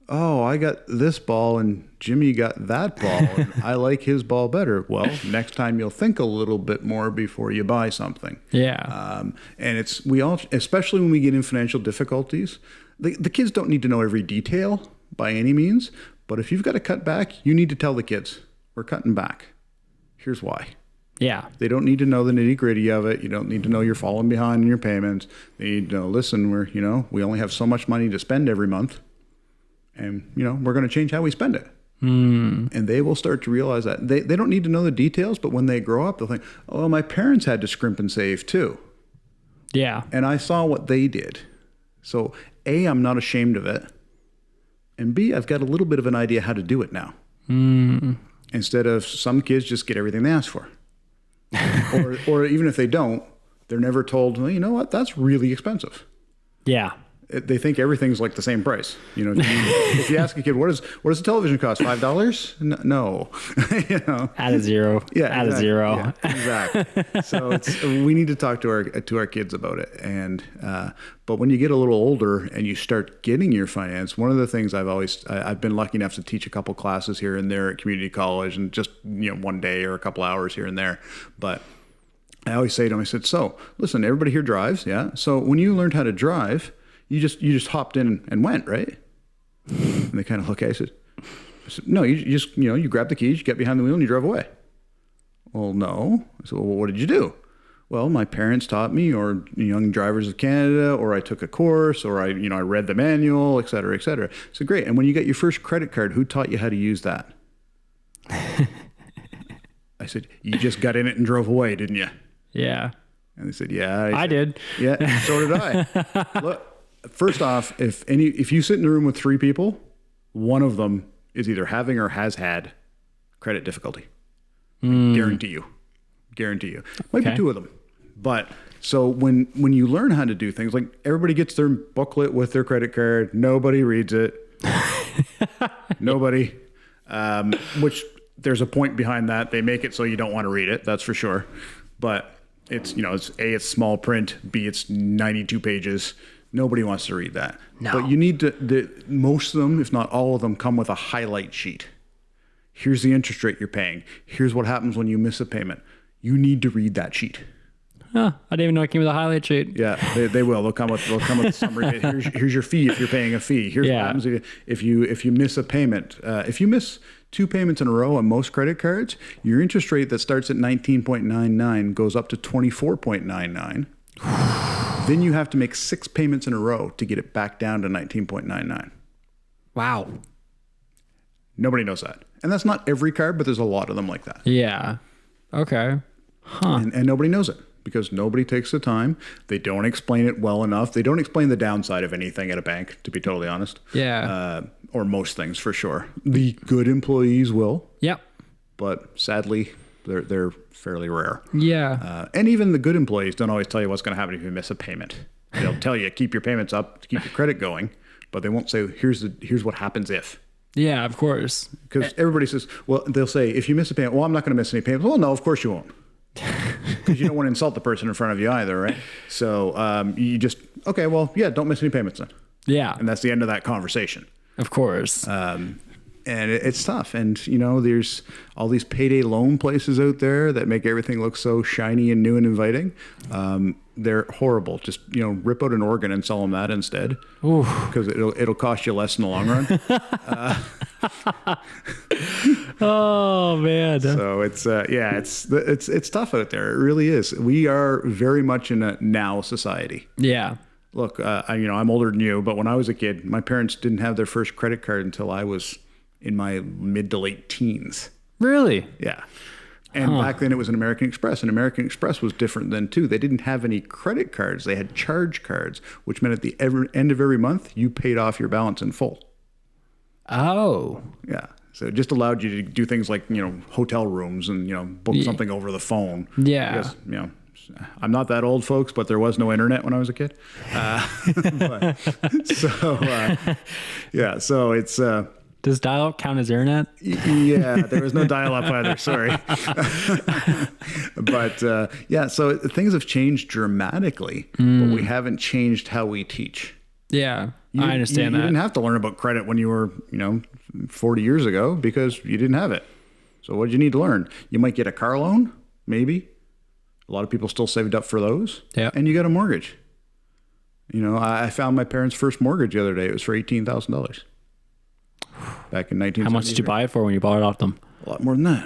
Oh, I got this ball and Jimmy got that ball and I like his ball better. Well, next time you'll think a little bit more before you buy something. Yeah. And we all, especially when we get in financial difficulties, the kids don't need to know every detail by any means, but if you've got to cut back, you need to tell the kids, we're cutting back. Here's why. Yeah. They don't need to know the nitty gritty of it. You don't need to know you're falling behind in your payments. They need to know, listen, we only have so much money to spend every month. And, we're going to change how we spend it. And they will start to realize that. They don't need to know the details, but when they grow up, they'll think, oh, my parents had to scrimp and save too. Yeah. And I saw what they did. So, A, I'm not ashamed of it. And B, I've got a little bit of an idea how to do it now. Instead of some kids just get everything they ask for. or even if they don't, they're never told, well, you know what, that's really expensive. Yeah. They think everything's like the same price. If you ask a kid, what does a television cost? $5? No. Add a zero. Yeah. Add a zero. Yeah, exactly. So we need to talk to our kids about it. And but when you get a little older and you start getting your finance, one of the things I've been lucky enough to teach a couple classes here and there at community college, and just one day or a couple hours here and there, but I always say to them, I said, so listen, everybody here drives, yeah. So when you learned how to drive, you just hopped in and went, right? And they kind of look at it. I said, no, you just, you grabbed the keys, you get behind the wheel and you drove away. Well, no. I said, well, what did you do? Well, my parents taught me, or Young Drivers of Canada, or I took a course, or I read the manual, et cetera, et cetera. So great. And when you got your first credit card, who taught you how to use that? I said, you just got in it and drove away, didn't you? Yeah. And they said, yeah. I did. Yeah, so did I. Look. First off, if you sit in a room with 3 people, one of them is either having or has had credit difficulty. Guarantee you. Might be 2 of them. But so when you learn how to do things, like everybody gets their booklet with their credit card, nobody reads it. Nobody. Which there's a point behind that. They make it so you don't want to read it. That's for sure. But it's A, it's small print. B, it's 92 pages. Nobody wants to read that. No. But you need to, most of them, if not all of them, come with a highlight sheet. Here's the interest rate you're paying. Here's what happens when you miss a payment. You need to read that sheet. Huh, I didn't even know it came with a highlight sheet. Yeah, they will. They'll come with a summary. Here's your fee if you're paying a fee. Here's what happens if you miss a payment. If you miss 2 payments in a row on most credit cards, your interest rate that starts at 19.99 goes up to 24.99. Then you have to make 6 payments in a row to get it back down to 19.99. Wow. Nobody knows that. And that's not every card, but there's a lot of them like that. Yeah. Okay. Huh. And nobody knows it because nobody takes the time. They don't explain it well enough. They don't explain the downside of anything at a bank, to be totally honest. Yeah. Or most things, for sure. The good employees will. Yep. But sadly, they're fairly rare. Yeah. And even the good employees don't always tell you what's going to happen if you miss a payment. They'll tell you, keep your payments up to keep your credit going, but they won't say, here's what happens if. Yeah, of course. Because everybody says, well, they'll say, if you miss a payment, well, I'm not going to miss any payments. Well, no, of course you won't. Because you don't want to insult the person in front of you either, right? So you just, okay, well, yeah, don't miss any payments then. Yeah. And that's the end of that conversation. Of course. And it's tough. And, there's all these payday loan places out there that make everything look so shiny and new and inviting. They're horrible. Just, rip out an organ and sell them that instead. Because it'll cost you less in the long run. Oh, man. So it's tough out there. It really is. We are very much in a now society. Yeah. Look, I'm older than you, but when I was a kid, my parents didn't have their first credit card until I was in my mid to late teens. Really? Yeah. And back then it was an American Express, and American Express was different then too. They didn't have any credit cards. They had charge cards, which meant at the end of every month, you paid off your balance in full. Oh. Yeah. So it just allowed you to do things like, hotel rooms and, book something over the phone. Yeah. Because, I'm not that old, folks, but there was no internet when I was a kid. So it's... Does dial-up count as internet? Yeah, there was no dial-up either. Sorry. But so things have changed dramatically, but we haven't changed how we teach. Yeah, I understand that. You didn't have to learn about credit when you were, 40 years ago because you didn't have it. So what did you need to learn? You might get a car loan, maybe. A lot of people still saved up for those. Yeah. And you got a mortgage. I found my parents' first mortgage the other day. It was for $18,000. Back in 1973. How much did you buy it for when you bought it off them? A lot more than that.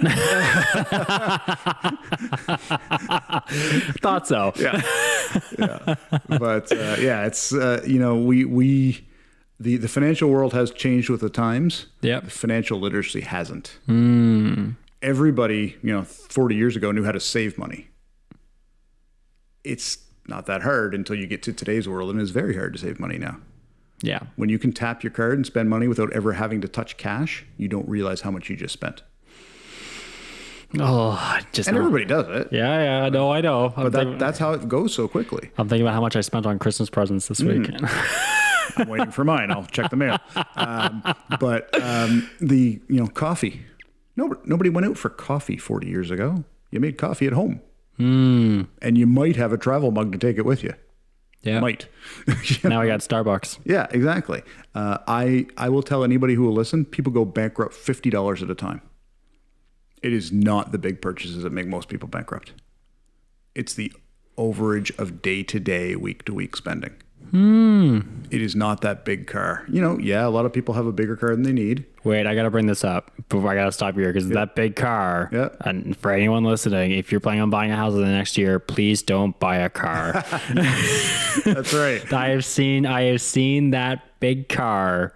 Thought so. Yeah. But it's the financial world has changed with the times. Yep. Financial literacy hasn't. Everybody, 40 years ago knew how to save money. It's not that hard until you get to today's world, and it's very hard to save money now. Yeah. When you can tap your card and spend money without ever having to touch cash, you don't realize how much you just spent. And everybody does it. Yeah, I know. But that's how it goes so quickly. I'm thinking about how much I spent on Christmas presents this week. I'm waiting for mine. I'll check the mail. Coffee. Nobody went out for coffee 40 years ago. You made coffee at home. And you might have a travel mug to take it with you. Yeah. Might. Now I got Starbucks. Yeah, exactly. I will tell anybody who will listen, people go bankrupt $50 at a time. It is not the big purchases that make most people bankrupt. It's the overage of day-to-day, week-to-week spending. It is not that big car. A lot of people have a bigger car than they need. Wait, I got to bring this up before I got to stop here because that big car, and for anyone listening, if you're planning on buying a house in the next year, please don't buy a car. That's right. I have seen that big car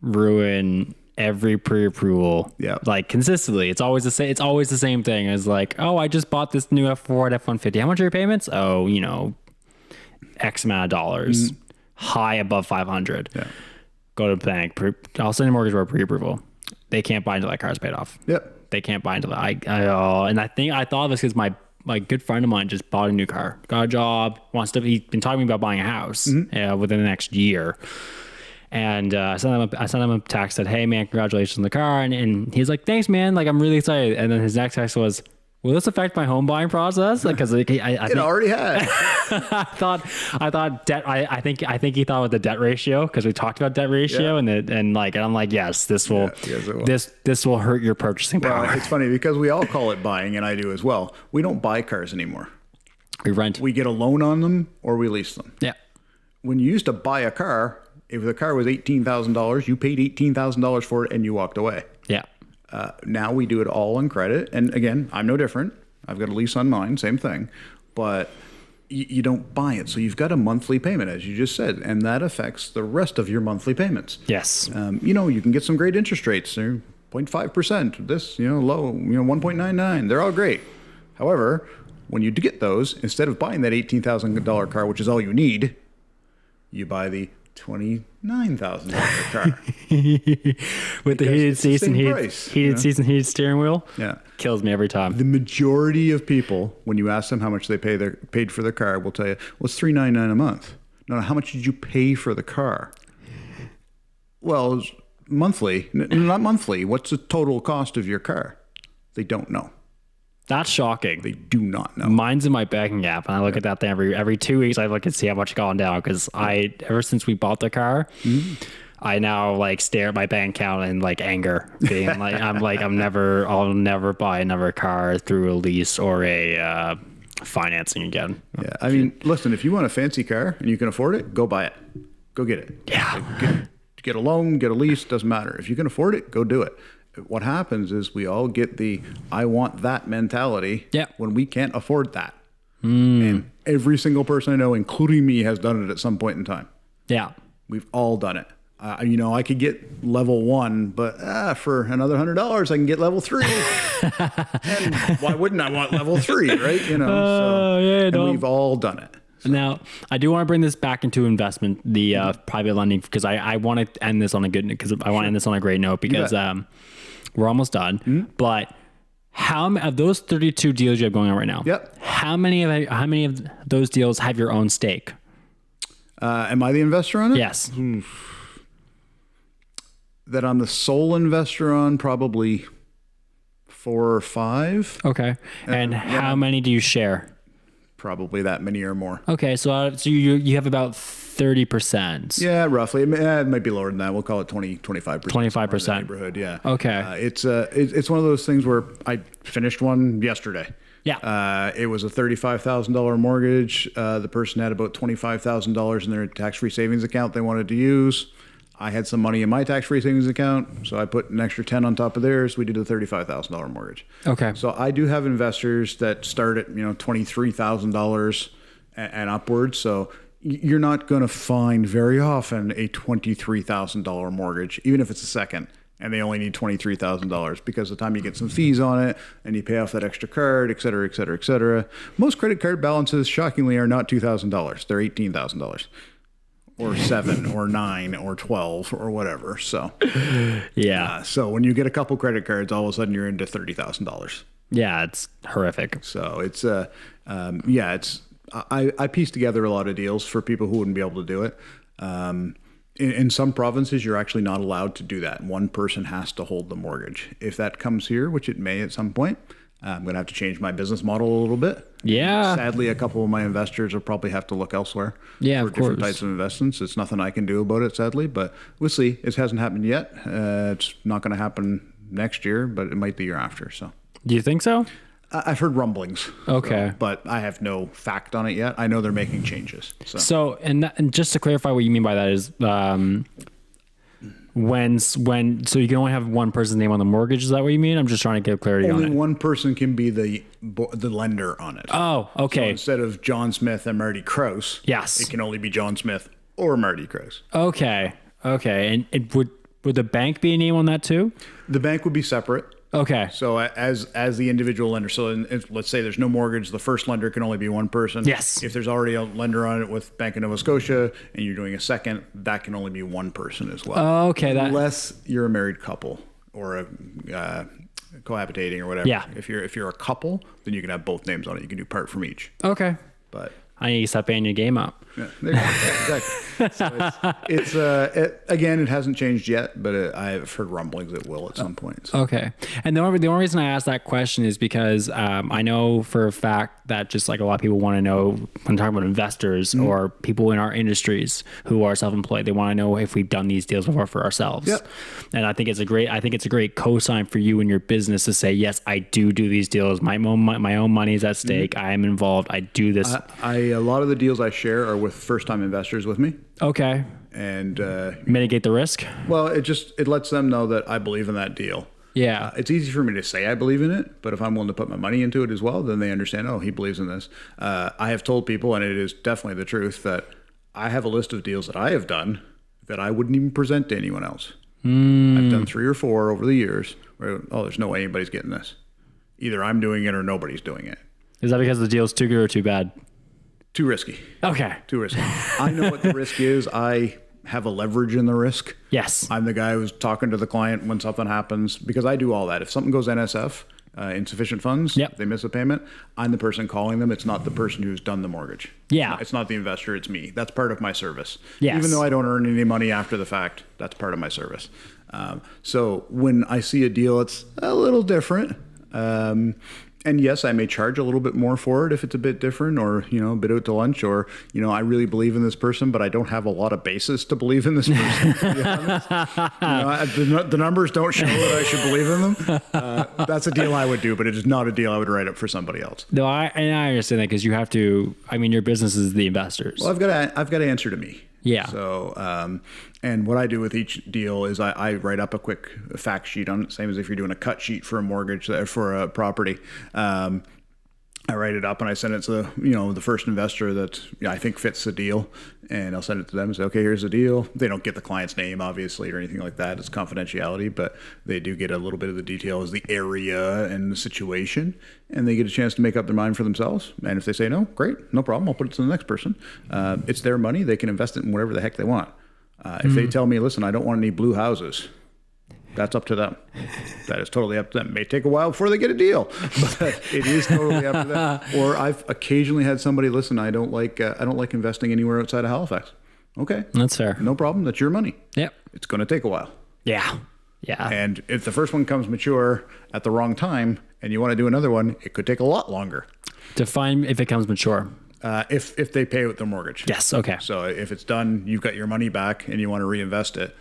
ruin every pre-approval. Yeah. Like consistently. It's always the same thing. It's like, oh, I just bought this new F4 F-150. How much are your payments? Oh, X amount of dollars, high above 500. Yeah. Go to the bank. I'll send a mortgage for pre-approval. They can't buy until that car's paid off. Yep. They can't buy until I thought of this because my good friend of mine just bought a new car, got a job, he's been talking about buying a house within the next year. And I sent him a text that, hey man, congratulations on the car. And he's like, thanks man. Like, I'm really excited. And then his next text was, will this affect my home buying process? Like, cause I think it already has. I thought debt. I think he thought with the debt ratio because we talked about debt ratio and I'm like, yes, this will hurt your purchasing power. Well, it's funny because we all call it buying, and I do as well. We don't buy cars anymore. We rent. We get a loan on them or we lease them. Yeah. When you used to buy a car, if the car was $18,000, you paid $18,000 for it and you walked away. Yeah. Now we do it all on credit. And again, I'm no different. I've got a lease on mine, same thing. But you don't buy it. So you've got a monthly payment, as you just said, and that affects the rest of your monthly payments. Yes. You can get some great interest rates. They're 0.5%. This, low, 1.99. They're all great. However, when you get those, instead of buying that $18,000 car, which is all you need, you buy the $29,000 car with the heated seats and heated steering wheel. Yeah, kills me every time. The majority of people, when you ask them how much they paid for their car, will tell you, well, it's $399 a month. No, how much did you pay for the car? Well, it's monthly, not monthly. What's the total cost of your car? They don't know. That's shocking. They do not know. Mine's in my banking app, and I look at that thing every 2 weeks. I look and see how much it's gone down because ever since we bought the car, I now stare at my bank account in anger, being I'll never buy another car through a lease or a financing again. Yeah, I mean, listen, if you want a fancy car and you can afford it, go buy it. Go get it. Yeah. Get a loan, get a lease, doesn't matter. If you can afford it, go do it. What happens is we all get the I want that mentality when we can't afford that. And every single person I know, including me, has done it at some point in time. Yeah. We've all done it. I could get level 1, but for another $100, I can get level 3. And why wouldn't I want level 3, right? And we've all done it. So. Now, I do want to bring this back into investment, the private lending, because I want to end this on a good, because I want to end this on a great note, because We're almost done. But how of those 32 deals you have going on right now? Yep. How many of those deals have your own stake? Am I the investor on it? Yes. That I'm the sole investor on, probably 4 or 5. Okay. And how many do you share? Probably that many or more. Okay, so you have about 30%. Yeah, roughly. It might be lower than that. We'll call it 25%. 25%. Neighborhood, yeah. Okay. It's one of those things where I finished one yesterday. Yeah. It was a $35,000 mortgage. The person had about $25,000 in their tax-free savings account they wanted to use. I had some money in my tax-free savings account, so I put an extra 10 on top of theirs. We did a $35,000 mortgage. Okay. So I do have investors that start at $23,000 and upwards. So you're not going to find very often a $23,000 mortgage, even if it's a second, and they only need $23,000 because the time you get some fees on it and you pay off that extra card, et cetera, et cetera, et cetera. Most credit card balances, shockingly, are not $2,000. They're $18,000. Or 7 or 9 or 12 or whatever. So, yeah. So when you get a couple credit cards, all of a sudden you're into $30,000. Yeah, it's horrific. So it's I piece together a lot of deals for people who wouldn't be able to do it. In some provinces, you're actually not allowed to do that. One person has to hold the mortgage. If that comes here, which it may at some point, I'm going to have to change my business model a little bit. Yeah. Sadly, a couple of my investors will probably have to look elsewhere for different types of investments. It's nothing I can do about it, sadly, but we'll see. It hasn't happened yet. It's not going to happen next year, but it might the year after. So, do you think so? I've heard rumblings. Okay. So, but I have no fact on it yet. I know they're making changes. So and just to clarify what you mean by that is, so you can only have one person's name on the mortgage. Is that what you mean? I'm just trying to get clarity on it. Only one person can be the lender on it. Oh, okay. So instead of John Smith and Marty Crouse, yes, it can only be John Smith or Marty Crouse. Okay. And would the bank be a name on that too? The bank would be separate. Okay. So as the individual lender, so let's say there's no mortgage, the first lender can only be one person. Yes. If there's already a lender on it with Bank of Nova Scotia and you're doing a second, that can only be one person as well. Oh, okay. Unless you're a married couple or a cohabitating or whatever. Yeah. If you're a couple, then you can have both names on it. You can do part from each. Okay. But I need to stop paying your game up. Yeah, there you go. Exactly. So again, it hasn't changed yet, but I've heard rumblings it will at some point. So. Okay. And the only reason I asked that question is because I know for a fact that just like a lot of people want to know when talking about investors or people in our industries who are self-employed, they want to know if we've done these deals before for ourselves. Yep. And I think it's a great cosign for you and your business to say, yes, I do these deals. My own money is at stake. I am involved. I do this. A lot of the deals I share are with first-time investors with me. Okay. And mitigate the risk? Well, it lets them know that I believe in that deal. Yeah. It's easy for me to say I believe in it, but if I'm willing to put my money into it as well, then they understand, he believes in this. I have told people, and it is definitely the truth, that I have a list of deals that I have done that I wouldn't even present to anyone else. I've done 3 or 4 over the years where, there's no way anybody's getting this. Either I'm doing it or nobody's doing it. Is that because the deal's too good or too bad? Too risky. Okay. Too risky. I know what the risk is. I have a leverage in the risk. Yes. I'm the guy who's talking to the client when something happens because I do all that. If something goes NSF, insufficient funds, they miss a payment, I'm the person calling them. It's not the person who's done the mortgage. Yeah. It's not the investor. It's me. That's part of my service. Yes. Even though I don't earn any money after the fact, that's part of my service. So when I see a deal, it's a little different. And yes, I may charge a little bit more for it if it's a bit different or, a bit out to lunch or, I really believe in this person, but I don't have a lot of basis to believe in this person, to be honest. The numbers don't show that I should believe in them. That's a deal I would do, but it is not a deal I would write up for somebody else. No, I understand that because you have to, your business is the investors. Well, I've got to answer to me. Yeah. So, and what I do with each deal is I write up a quick fact sheet on it, same as if you're doing a cut sheet for a mortgage, for a property. I write it up and I send it to the first investor that I think fits the deal, and I'll send it to them and say, okay, here's the deal. They don't get the client's name, obviously, or anything like that. It's confidentiality, but they do get a little bit of the details, the area and the situation, and they get a chance to make up their mind for themselves. And if they say no, great, no problem. I'll put it to the next person. It's their money. They can invest it in whatever the heck they want. If they tell me, listen, I don't want any blue houses, That's up to them. That is totally up to them. It may take a while before they get a deal, but it is totally up to them. Or I've occasionally had somebody, listen, I don't like investing anywhere outside of Halifax. Okay. That's fair. No problem. That's your money. Yep. It's going to take a while. Yeah. Yeah. And if the first one comes mature at the wrong time and you want to do another one, it could take a lot longer. Define if it comes mature. If they pay with their mortgage. Yes. Okay. So if it's done, you've got your money back and you want to reinvest it.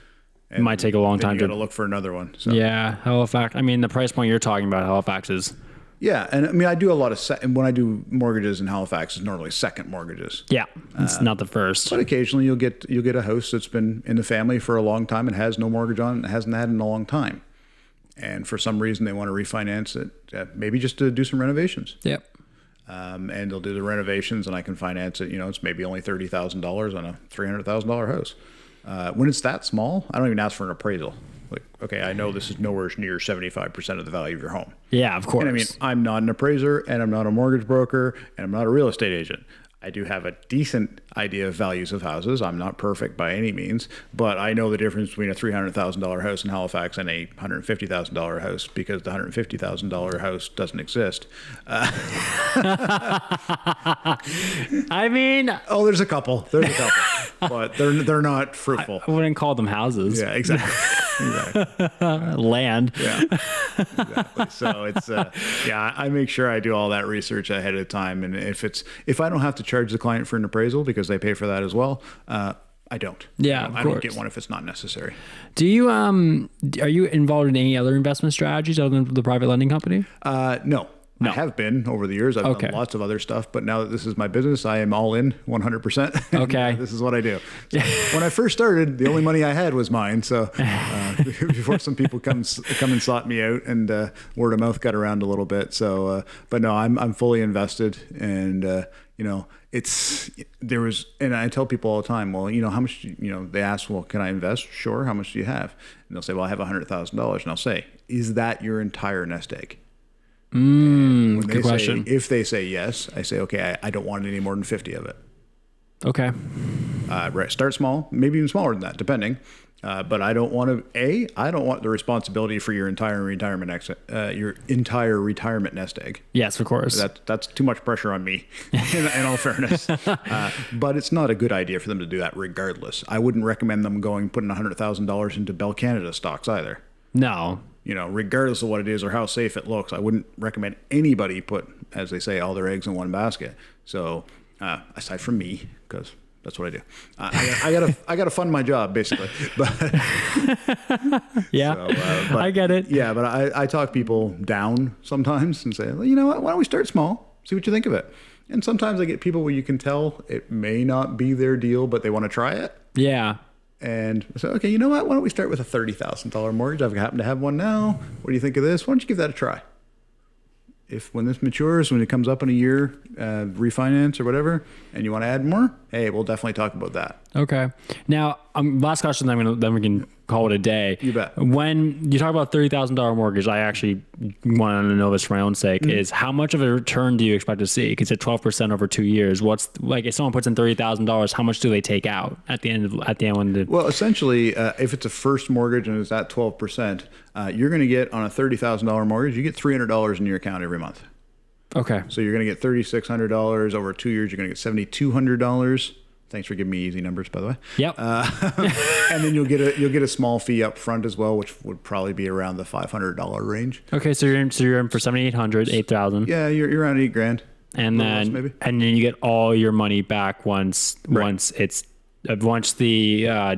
It might take a long time to look for another one. So. Yeah, Halifax. I mean, the price point you're talking about, Halifax is. Yeah, and I mean, I do a lot of when I do mortgages in Halifax, it's normally second mortgages. Yeah, it's not the first. But occasionally you'll get a house that's been in the family for a long time and has no mortgage on it, and hasn't had it in a long time, and for some reason they want to refinance it, maybe just to do some renovations. Yep. And they'll do the renovations, and I can finance it. It's maybe only $30,000 on a $300,000 house. When it's that small, I don't even ask for an appraisal. Like, okay, I know this is nowhere near 75% of the value of your home. Yeah, of course. And I mean, I'm not an appraiser, and I'm not a mortgage broker, and I'm not a real estate agent. I do have a decent idea of values of houses. I'm not perfect by any means, but I know the difference between a $300,000 house in Halifax and a $150,000 house, because the $150,000 house doesn't exist. I mean, there's a couple, but they're not fruitful. I wouldn't call them houses. Yeah, exactly. Land. Yeah, exactly. So it's I make sure I do all that research ahead of time, and if I don't have to charge the client for an appraisal because they pay for that as well, I don't. Yeah, I don't get one if it's not necessary. Do you are you involved in any other investment strategies other than the private lending company? No. I have been over the years. I've done lots of other stuff, but now that this is my business, I am all in 100%. Okay. This is what I do. So when I first started, the only money I had was mine. So before some people come and sought me out, and word of mouth got around a little bit. So, but no, I'm fully invested, and and I tell people all the time, well, how much, they ask, well, can I invest? Sure. How much do you have? And they'll say, well, I have $100,000. And I'll say, is that your entire nest egg? Good question. If they say yes, I say, okay, I don't want any more than 50 of it. Okay. Right. Start small, maybe even smaller than that, depending. But I don't want the responsibility for your entire retirement nest egg. Yes, of course. That's too much pressure on me, in all fairness. But it's not a good idea for them to do that regardless. I wouldn't recommend them putting $100,000 into Bell Canada stocks either. No. Regardless of what it is or how safe it looks, I wouldn't recommend anybody put, as they say, all their eggs in one basket. So, aside from me, because that's what I do. I gotta fund my job, basically. But yeah, I get it. Yeah, but I talk people down sometimes and say, well, you know what? Why don't we start small? See what you think of it. And sometimes I get people where you can tell it may not be their deal, but they want to try it. Yeah. And so, okay, you know what? Why don't we start with a $30,000 mortgage? I happen to have one now. What do you think of this? Why don't you give that a try? When this matures, when it comes up in a year, refinance or whatever, and you want to add more, hey, we'll definitely talk about that. Okay. Now, last question, then we can call it a day. You bet. When you talk about $30,000 mortgage, I actually want to know this for my own sake, is how much of a return do you expect to see? Because it's 12% over 2 years. If someone puts in $30,000, how much do they take out at the end when Well, essentially, if it's a first mortgage and it's at 12%, you're going to get, on a $30,000 mortgage, you get $300 in your account every month. Okay. So you're going to get $3,600 over 2 years. You're going to get $7,200. Thanks for giving me easy numbers, by the way. Yep. And then you'll get a small fee up front as well, which would probably be around the $500 range. Okay, so you're in for $7,800, $8,000. Yeah, you're around $8,000. And then you get all your money back once the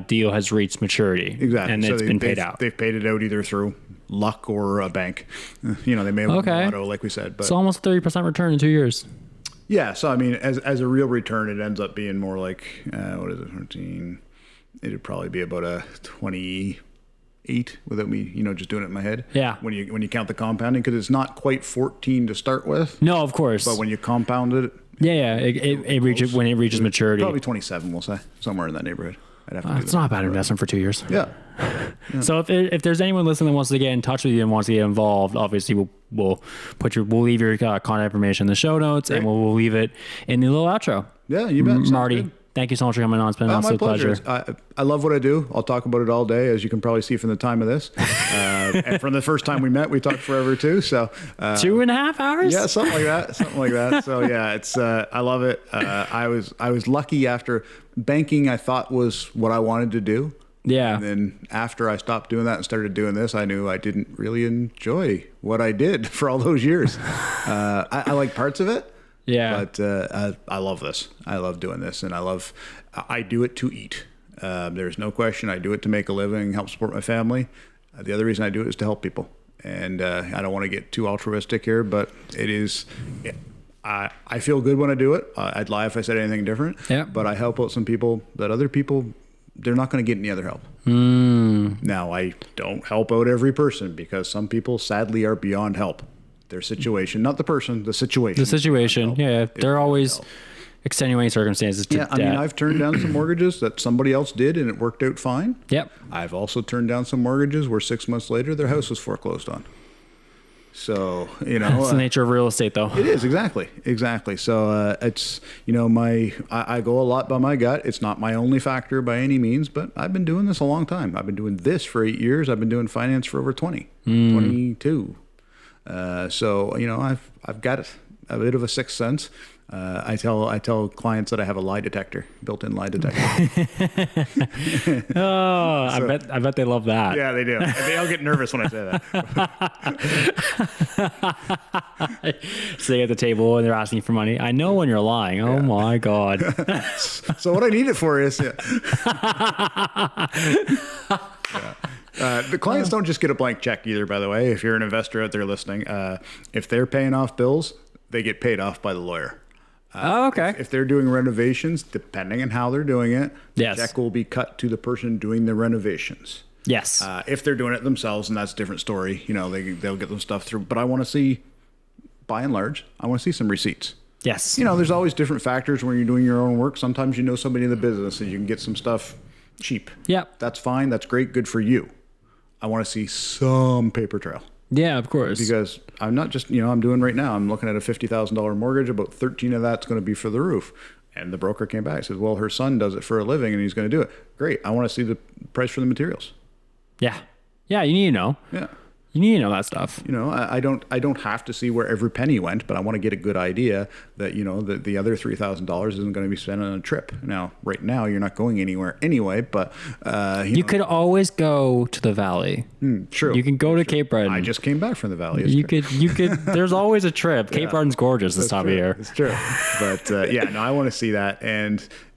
deal has reached maturity. Exactly. And it's been paid out. They've paid it out either through luck or a bank. They may have auto, like we said. But so almost 30% return in 2 years. Yeah, so I mean, as a real return, it ends up being more like, what is it, 13? It'd probably be about a 28 without me, just doing it in my head. Yeah. When you count the compounding, because it's not quite 14 to start with. No, of course. But when you compound it. Yeah, it reaches maturity. Probably 27, we'll say, somewhere in that neighborhood. It's not a bad investment for 2 years. Yeah. So if there's anyone listening that wants to get in touch with you and wants to get involved, obviously we'll leave your contact information in the show notes. Great. And we'll leave it in the little outro. Yeah, you bet. Marty, Thank you so much for coming on. It's been an absolute pleasure. I love what I do. I'll talk about it all day, as you can probably see from the time of this. And from the first time we met, we talked forever too. So 2.5 hours? Yeah, something like that. So yeah, it's I love it. I was lucky. After banking, I thought was what I wanted to do. Yeah. And then after I stopped doing that and started doing this, I knew I didn't really enjoy what I did for all those years. I like parts of it. Yeah. But I love this. I love doing this, and I do it to eat. There's no question. I do it to make a living, help support my family. The other reason I do it is to help people. And I don't want to get too altruistic here, but it is. I feel good when I do it. I'd lie if I said anything different. Yeah. But I help out some people that other people, they're not going to get any other help. Now, I don't help out every person, because some people sadly are beyond help. Their situation, not the person, the situation. The situation, yeah. There are always extenuating circumstances. I mean, I've turned down some mortgages that somebody else did, and it worked out fine. Yep. I've also turned down some mortgages where 6 months later their house was foreclosed on. So, That's the nature of real estate, though. It is, exactly. So it's, I go a lot by my gut. It's not my only factor by any means, but I've been doing this a long time. I've been doing this for 8 years. I've been doing finance for over 20, 22. So I've got a bit of a sixth sense. I tell clients that I have a lie detector, built-in lie detector. I bet they love that. Yeah, they do. And they all get nervous when I say that. So they at the table and they're asking for money. I know when you're lying. Oh my God. So what I need it for is. The clients don't just get a blank check either, by the way. If you're an investor out there listening, if they're paying off bills, they get paid off by the lawyer. Okay. If they're doing renovations, depending on how they're doing it, yes, the check will be cut to the person doing the renovations. Yes. If they're doing it themselves, and that's a different story, they'll get them stuff through. But I want to see, by and large, I want to see some receipts. Yes. There's always different factors when you're doing your own work. Sometimes somebody in the business and you can get some stuff cheap. Yeah. That's fine. That's great. Good for you. I want to see some paper trail. Yeah, of course. Because I'm not just, I'm doing right now, I'm looking at a $50,000 mortgage. About 13 of that's going to be for the roof. And the broker came back and says, well, her son does it for a living and he's going to do it. Great. I want to see the price for the materials. Yeah. Yeah, you need to know. Yeah. You need to know that stuff. I don't have to see where every penny went, but I want to get a good idea that, that the other $3,000 isn't going to be spent on a trip. Now, right now, you're not going anywhere anyway, but... you could always go to the valley. True. You can go to Cape Breton. I just came back from the valley. You could. There's always a trip. Cape Breton's gorgeous this time of year. It's true. But I want to see that.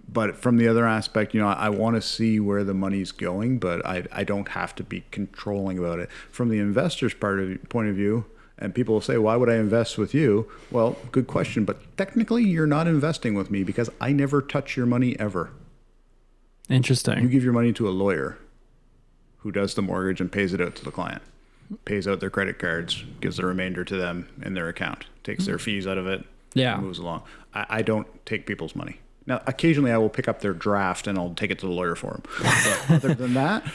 But from the other aspect, I want to see where the money's going, but I don't have to be controlling about it. From the investor's point of view, and people will say, why would I invest with you? Well, good question. But technically, you're not investing with me because I never touch your money ever. Interesting. You give your money to a lawyer who does the mortgage and pays it out to the client, pays out their credit cards, gives the remainder to them in their account, takes their fees out of it, and moves along. I don't take people's money. Now, occasionally I will pick up their draft and I'll take it to the lawyer for them. But other than that,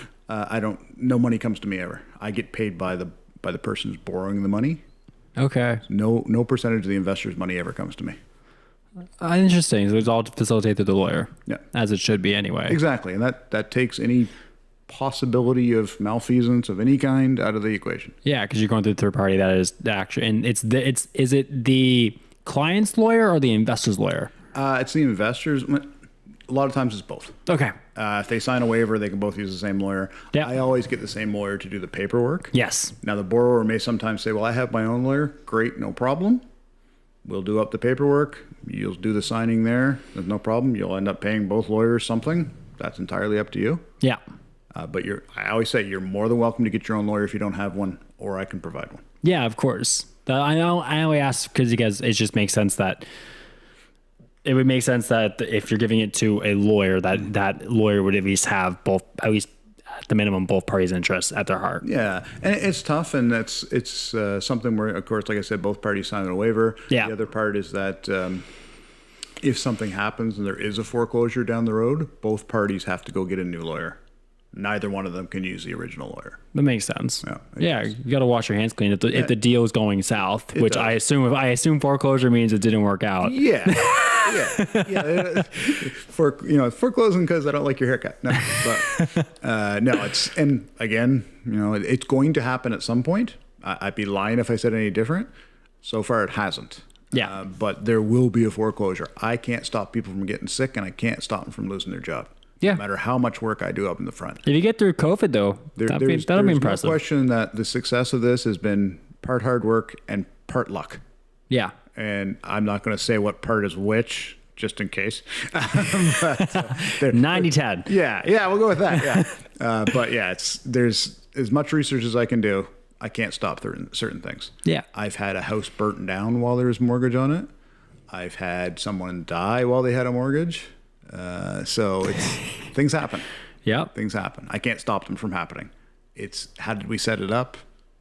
no money comes to me ever. I get paid by the person who's borrowing the money. Okay. No percentage of the investor's money ever comes to me. Interesting. So it's all facilitated through the lawyer. Yeah. As it should be anyway. Exactly. And that takes any possibility of malfeasance of any kind out of the equation. Yeah, because you're going through a third party that is actually, and is it the client's lawyer or the investor's lawyer? It's the investors. A lot of times it's both. Okay. If they sign a waiver, they can both use the same lawyer. Yeah. I always get the same lawyer to do the paperwork. Yes. Now, the borrower may sometimes say, well, I have my own lawyer. Great, no problem. We'll do up the paperwork. You'll do the signing there. There's no problem. You'll end up paying both lawyers something. That's entirely up to you. Yeah. But I always say you're more than welcome to get your own lawyer if you don't have one, or I can provide one. Yeah, of course. I know. I only ask because it just makes sense that it would make sense that if you're giving it to a lawyer, that lawyer would at least have at the minimum, both parties' interests at their heart. Yeah, and it's tough, and it's something where, of course, like I said, both parties sign a waiver. Yeah. The other part is that if something happens and there is a foreclosure down the road, both parties have to go get a new lawyer. neither one of them can use the original lawyer. That makes sense. Yeah, you got to wash your hands clean if the deal is going south, which does. I assume foreclosure means it didn't work out. Yeah. Foreclosing because I don't like your haircut. No, but no, and again, it's going to happen at some point. I'd be lying if I said any different. So far, it hasn't. Yeah. But there will be a foreclosure. I can't stop people from getting sick, and I can't stop them from losing their job. Yeah. No matter how much work I do up in the front. If you get through COVID, though, that'll be impressive. No question that the success of this has been part hard work and part luck. Yeah. And I'm not going to say what part is which, just in case. 90-10. Yeah, we'll go with that. Yeah. But yeah, there's as much research as I can do. I can't stop certain things. Yeah. I've had a house burnt down while there was mortgage on it. I've had someone die while they had a mortgage. So things happen. Yeah. Things happen. I can't stop them from happening. It's how did we set it up?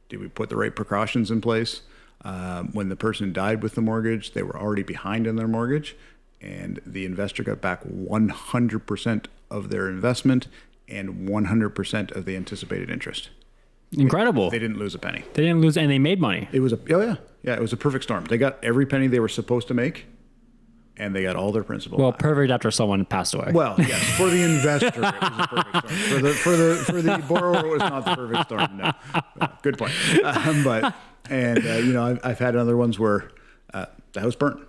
Did we put the right precautions in place? When the person died with the mortgage, they were already behind in their mortgage, and the investor got back 100% of their investment and 100% of the anticipated interest. Incredible. They didn't lose a penny. They didn't lose, and they made money. It was it was a perfect storm. They got every penny they were supposed to make, and they got all their principal. Well, back. perfect after someone passed away. Well, yes, for the investor, it was a perfect storm. For the borrower, it was not the perfect storm. No, good point. I've had other ones where the house burnt,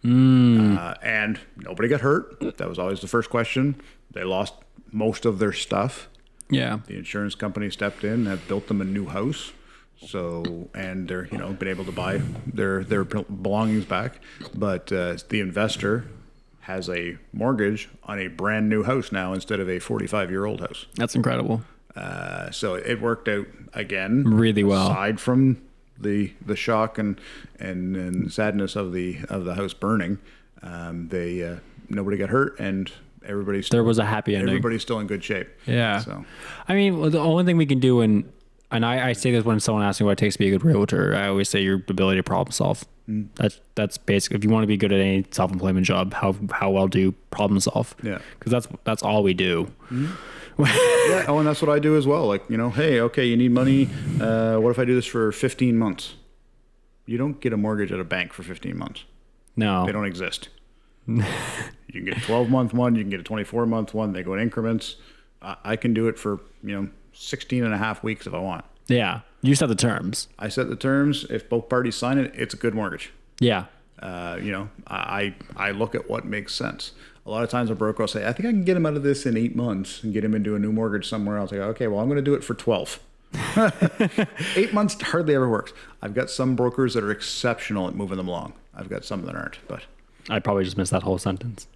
and nobody got hurt. That was always the first question. They lost most of their stuff. Yeah. The insurance company stepped in, have built them a new house. So, and they're, been able to buy their belongings back. But the investor has a mortgage on a brand new house now instead of a 45-year-old house. That's incredible. So it worked out again really well. Aside from the shock and sadness of the house burning, nobody got hurt, and there was a happy ending. Everybody's still in good shape. Yeah. So, I mean, the only thing we can do, and I say this when someone asks me what it takes to be a good realtor, I always say your ability to problem solve. That's basic. If you want to be good at any self-employment job, how well do you problem solve? Yeah. Because that's all we do. Yeah. Oh, and that's what I do as well. Like, hey, okay, you need money. What if I do this for 15 months? You don't get a mortgage at a bank for 15 months. No. They don't exist. You can get a 12-month one. You can get a 24-month one. They go in increments. I can do it for, 16 and a half weeks if I want. Yeah. You set the terms. I set the terms. If both parties sign it, it's a good mortgage. Yeah. I look at what makes sense. A lot of times a broker will say, I think I can get him out of this in 8 months and get him into a new mortgage somewhere else. I go, okay, well, I'm going to do it for 12. 8 months hardly ever works. I've got some brokers that are exceptional at moving them along. I've got some that aren't, but I probably just missed that whole sentence.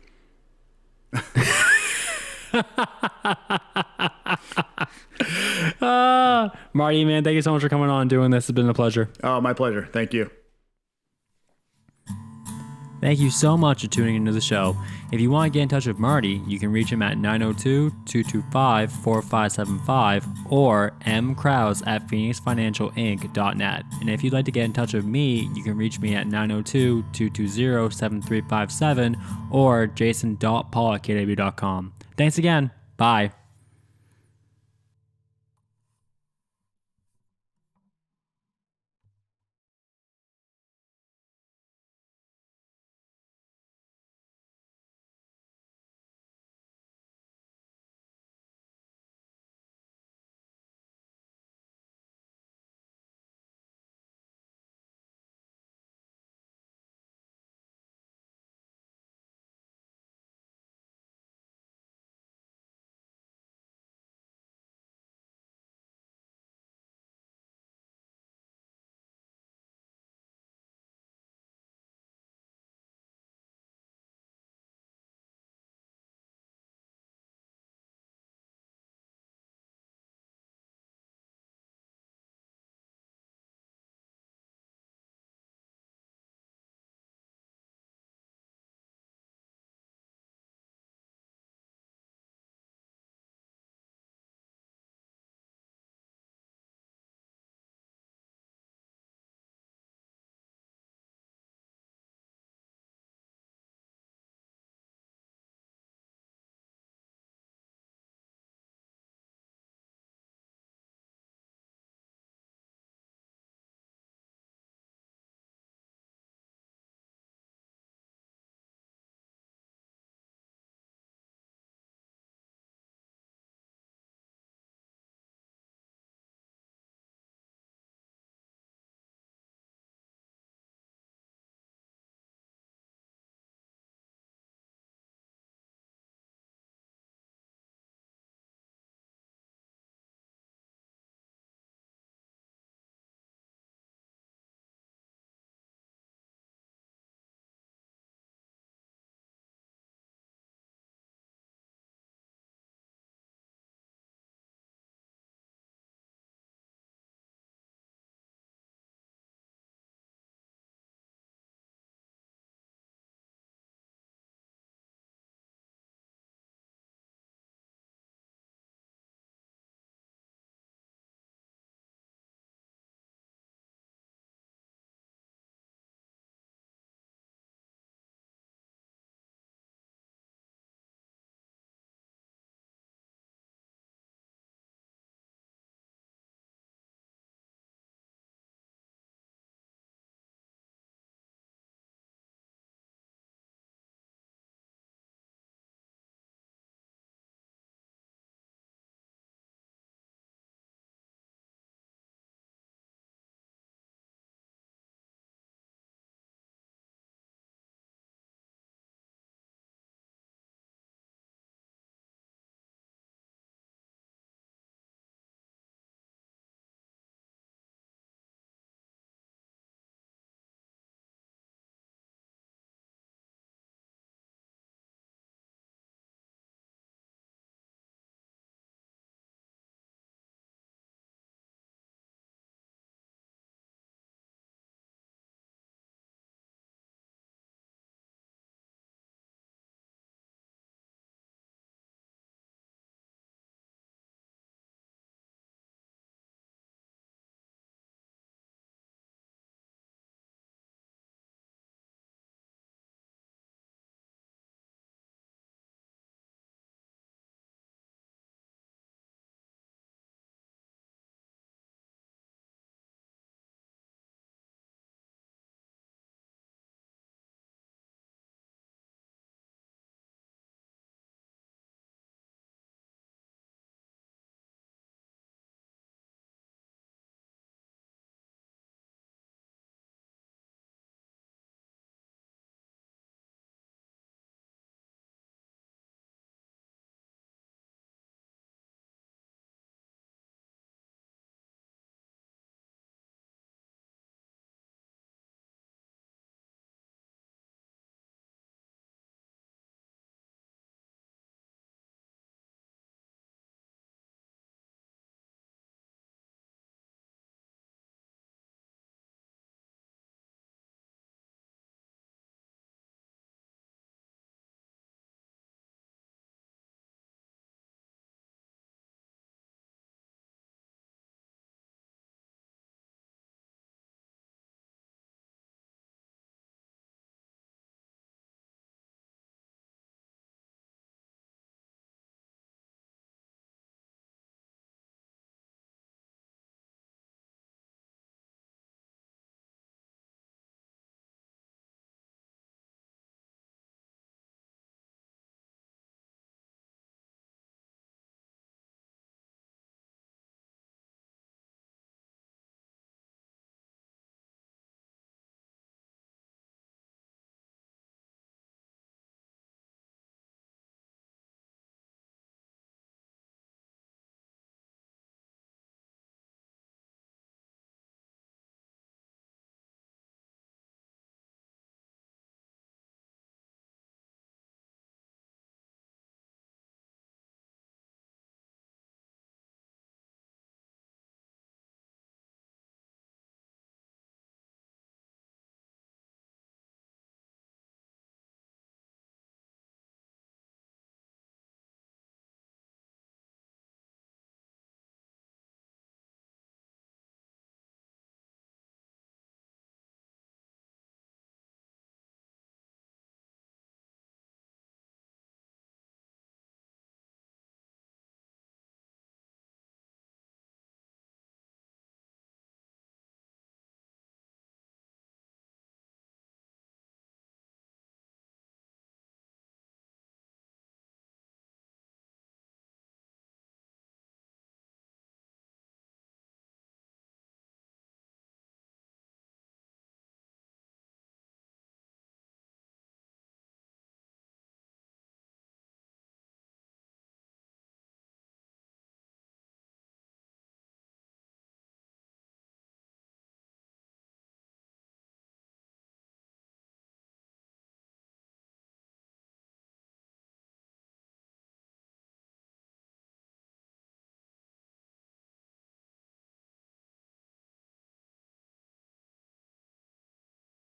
Marty, man, thank you so much for coming on and doing this. It's been a pleasure. Oh, my pleasure. Thank you. Thank you so much for tuning into the show. If you want to get in touch with Marty, you can reach him at 902-225-4575 or mcrouse at phoenixfinancialinc.net. And if you'd like to get in touch with me, you can reach me at 902-220-7357 or jason.paul at kw.com. Thanks again. Bye.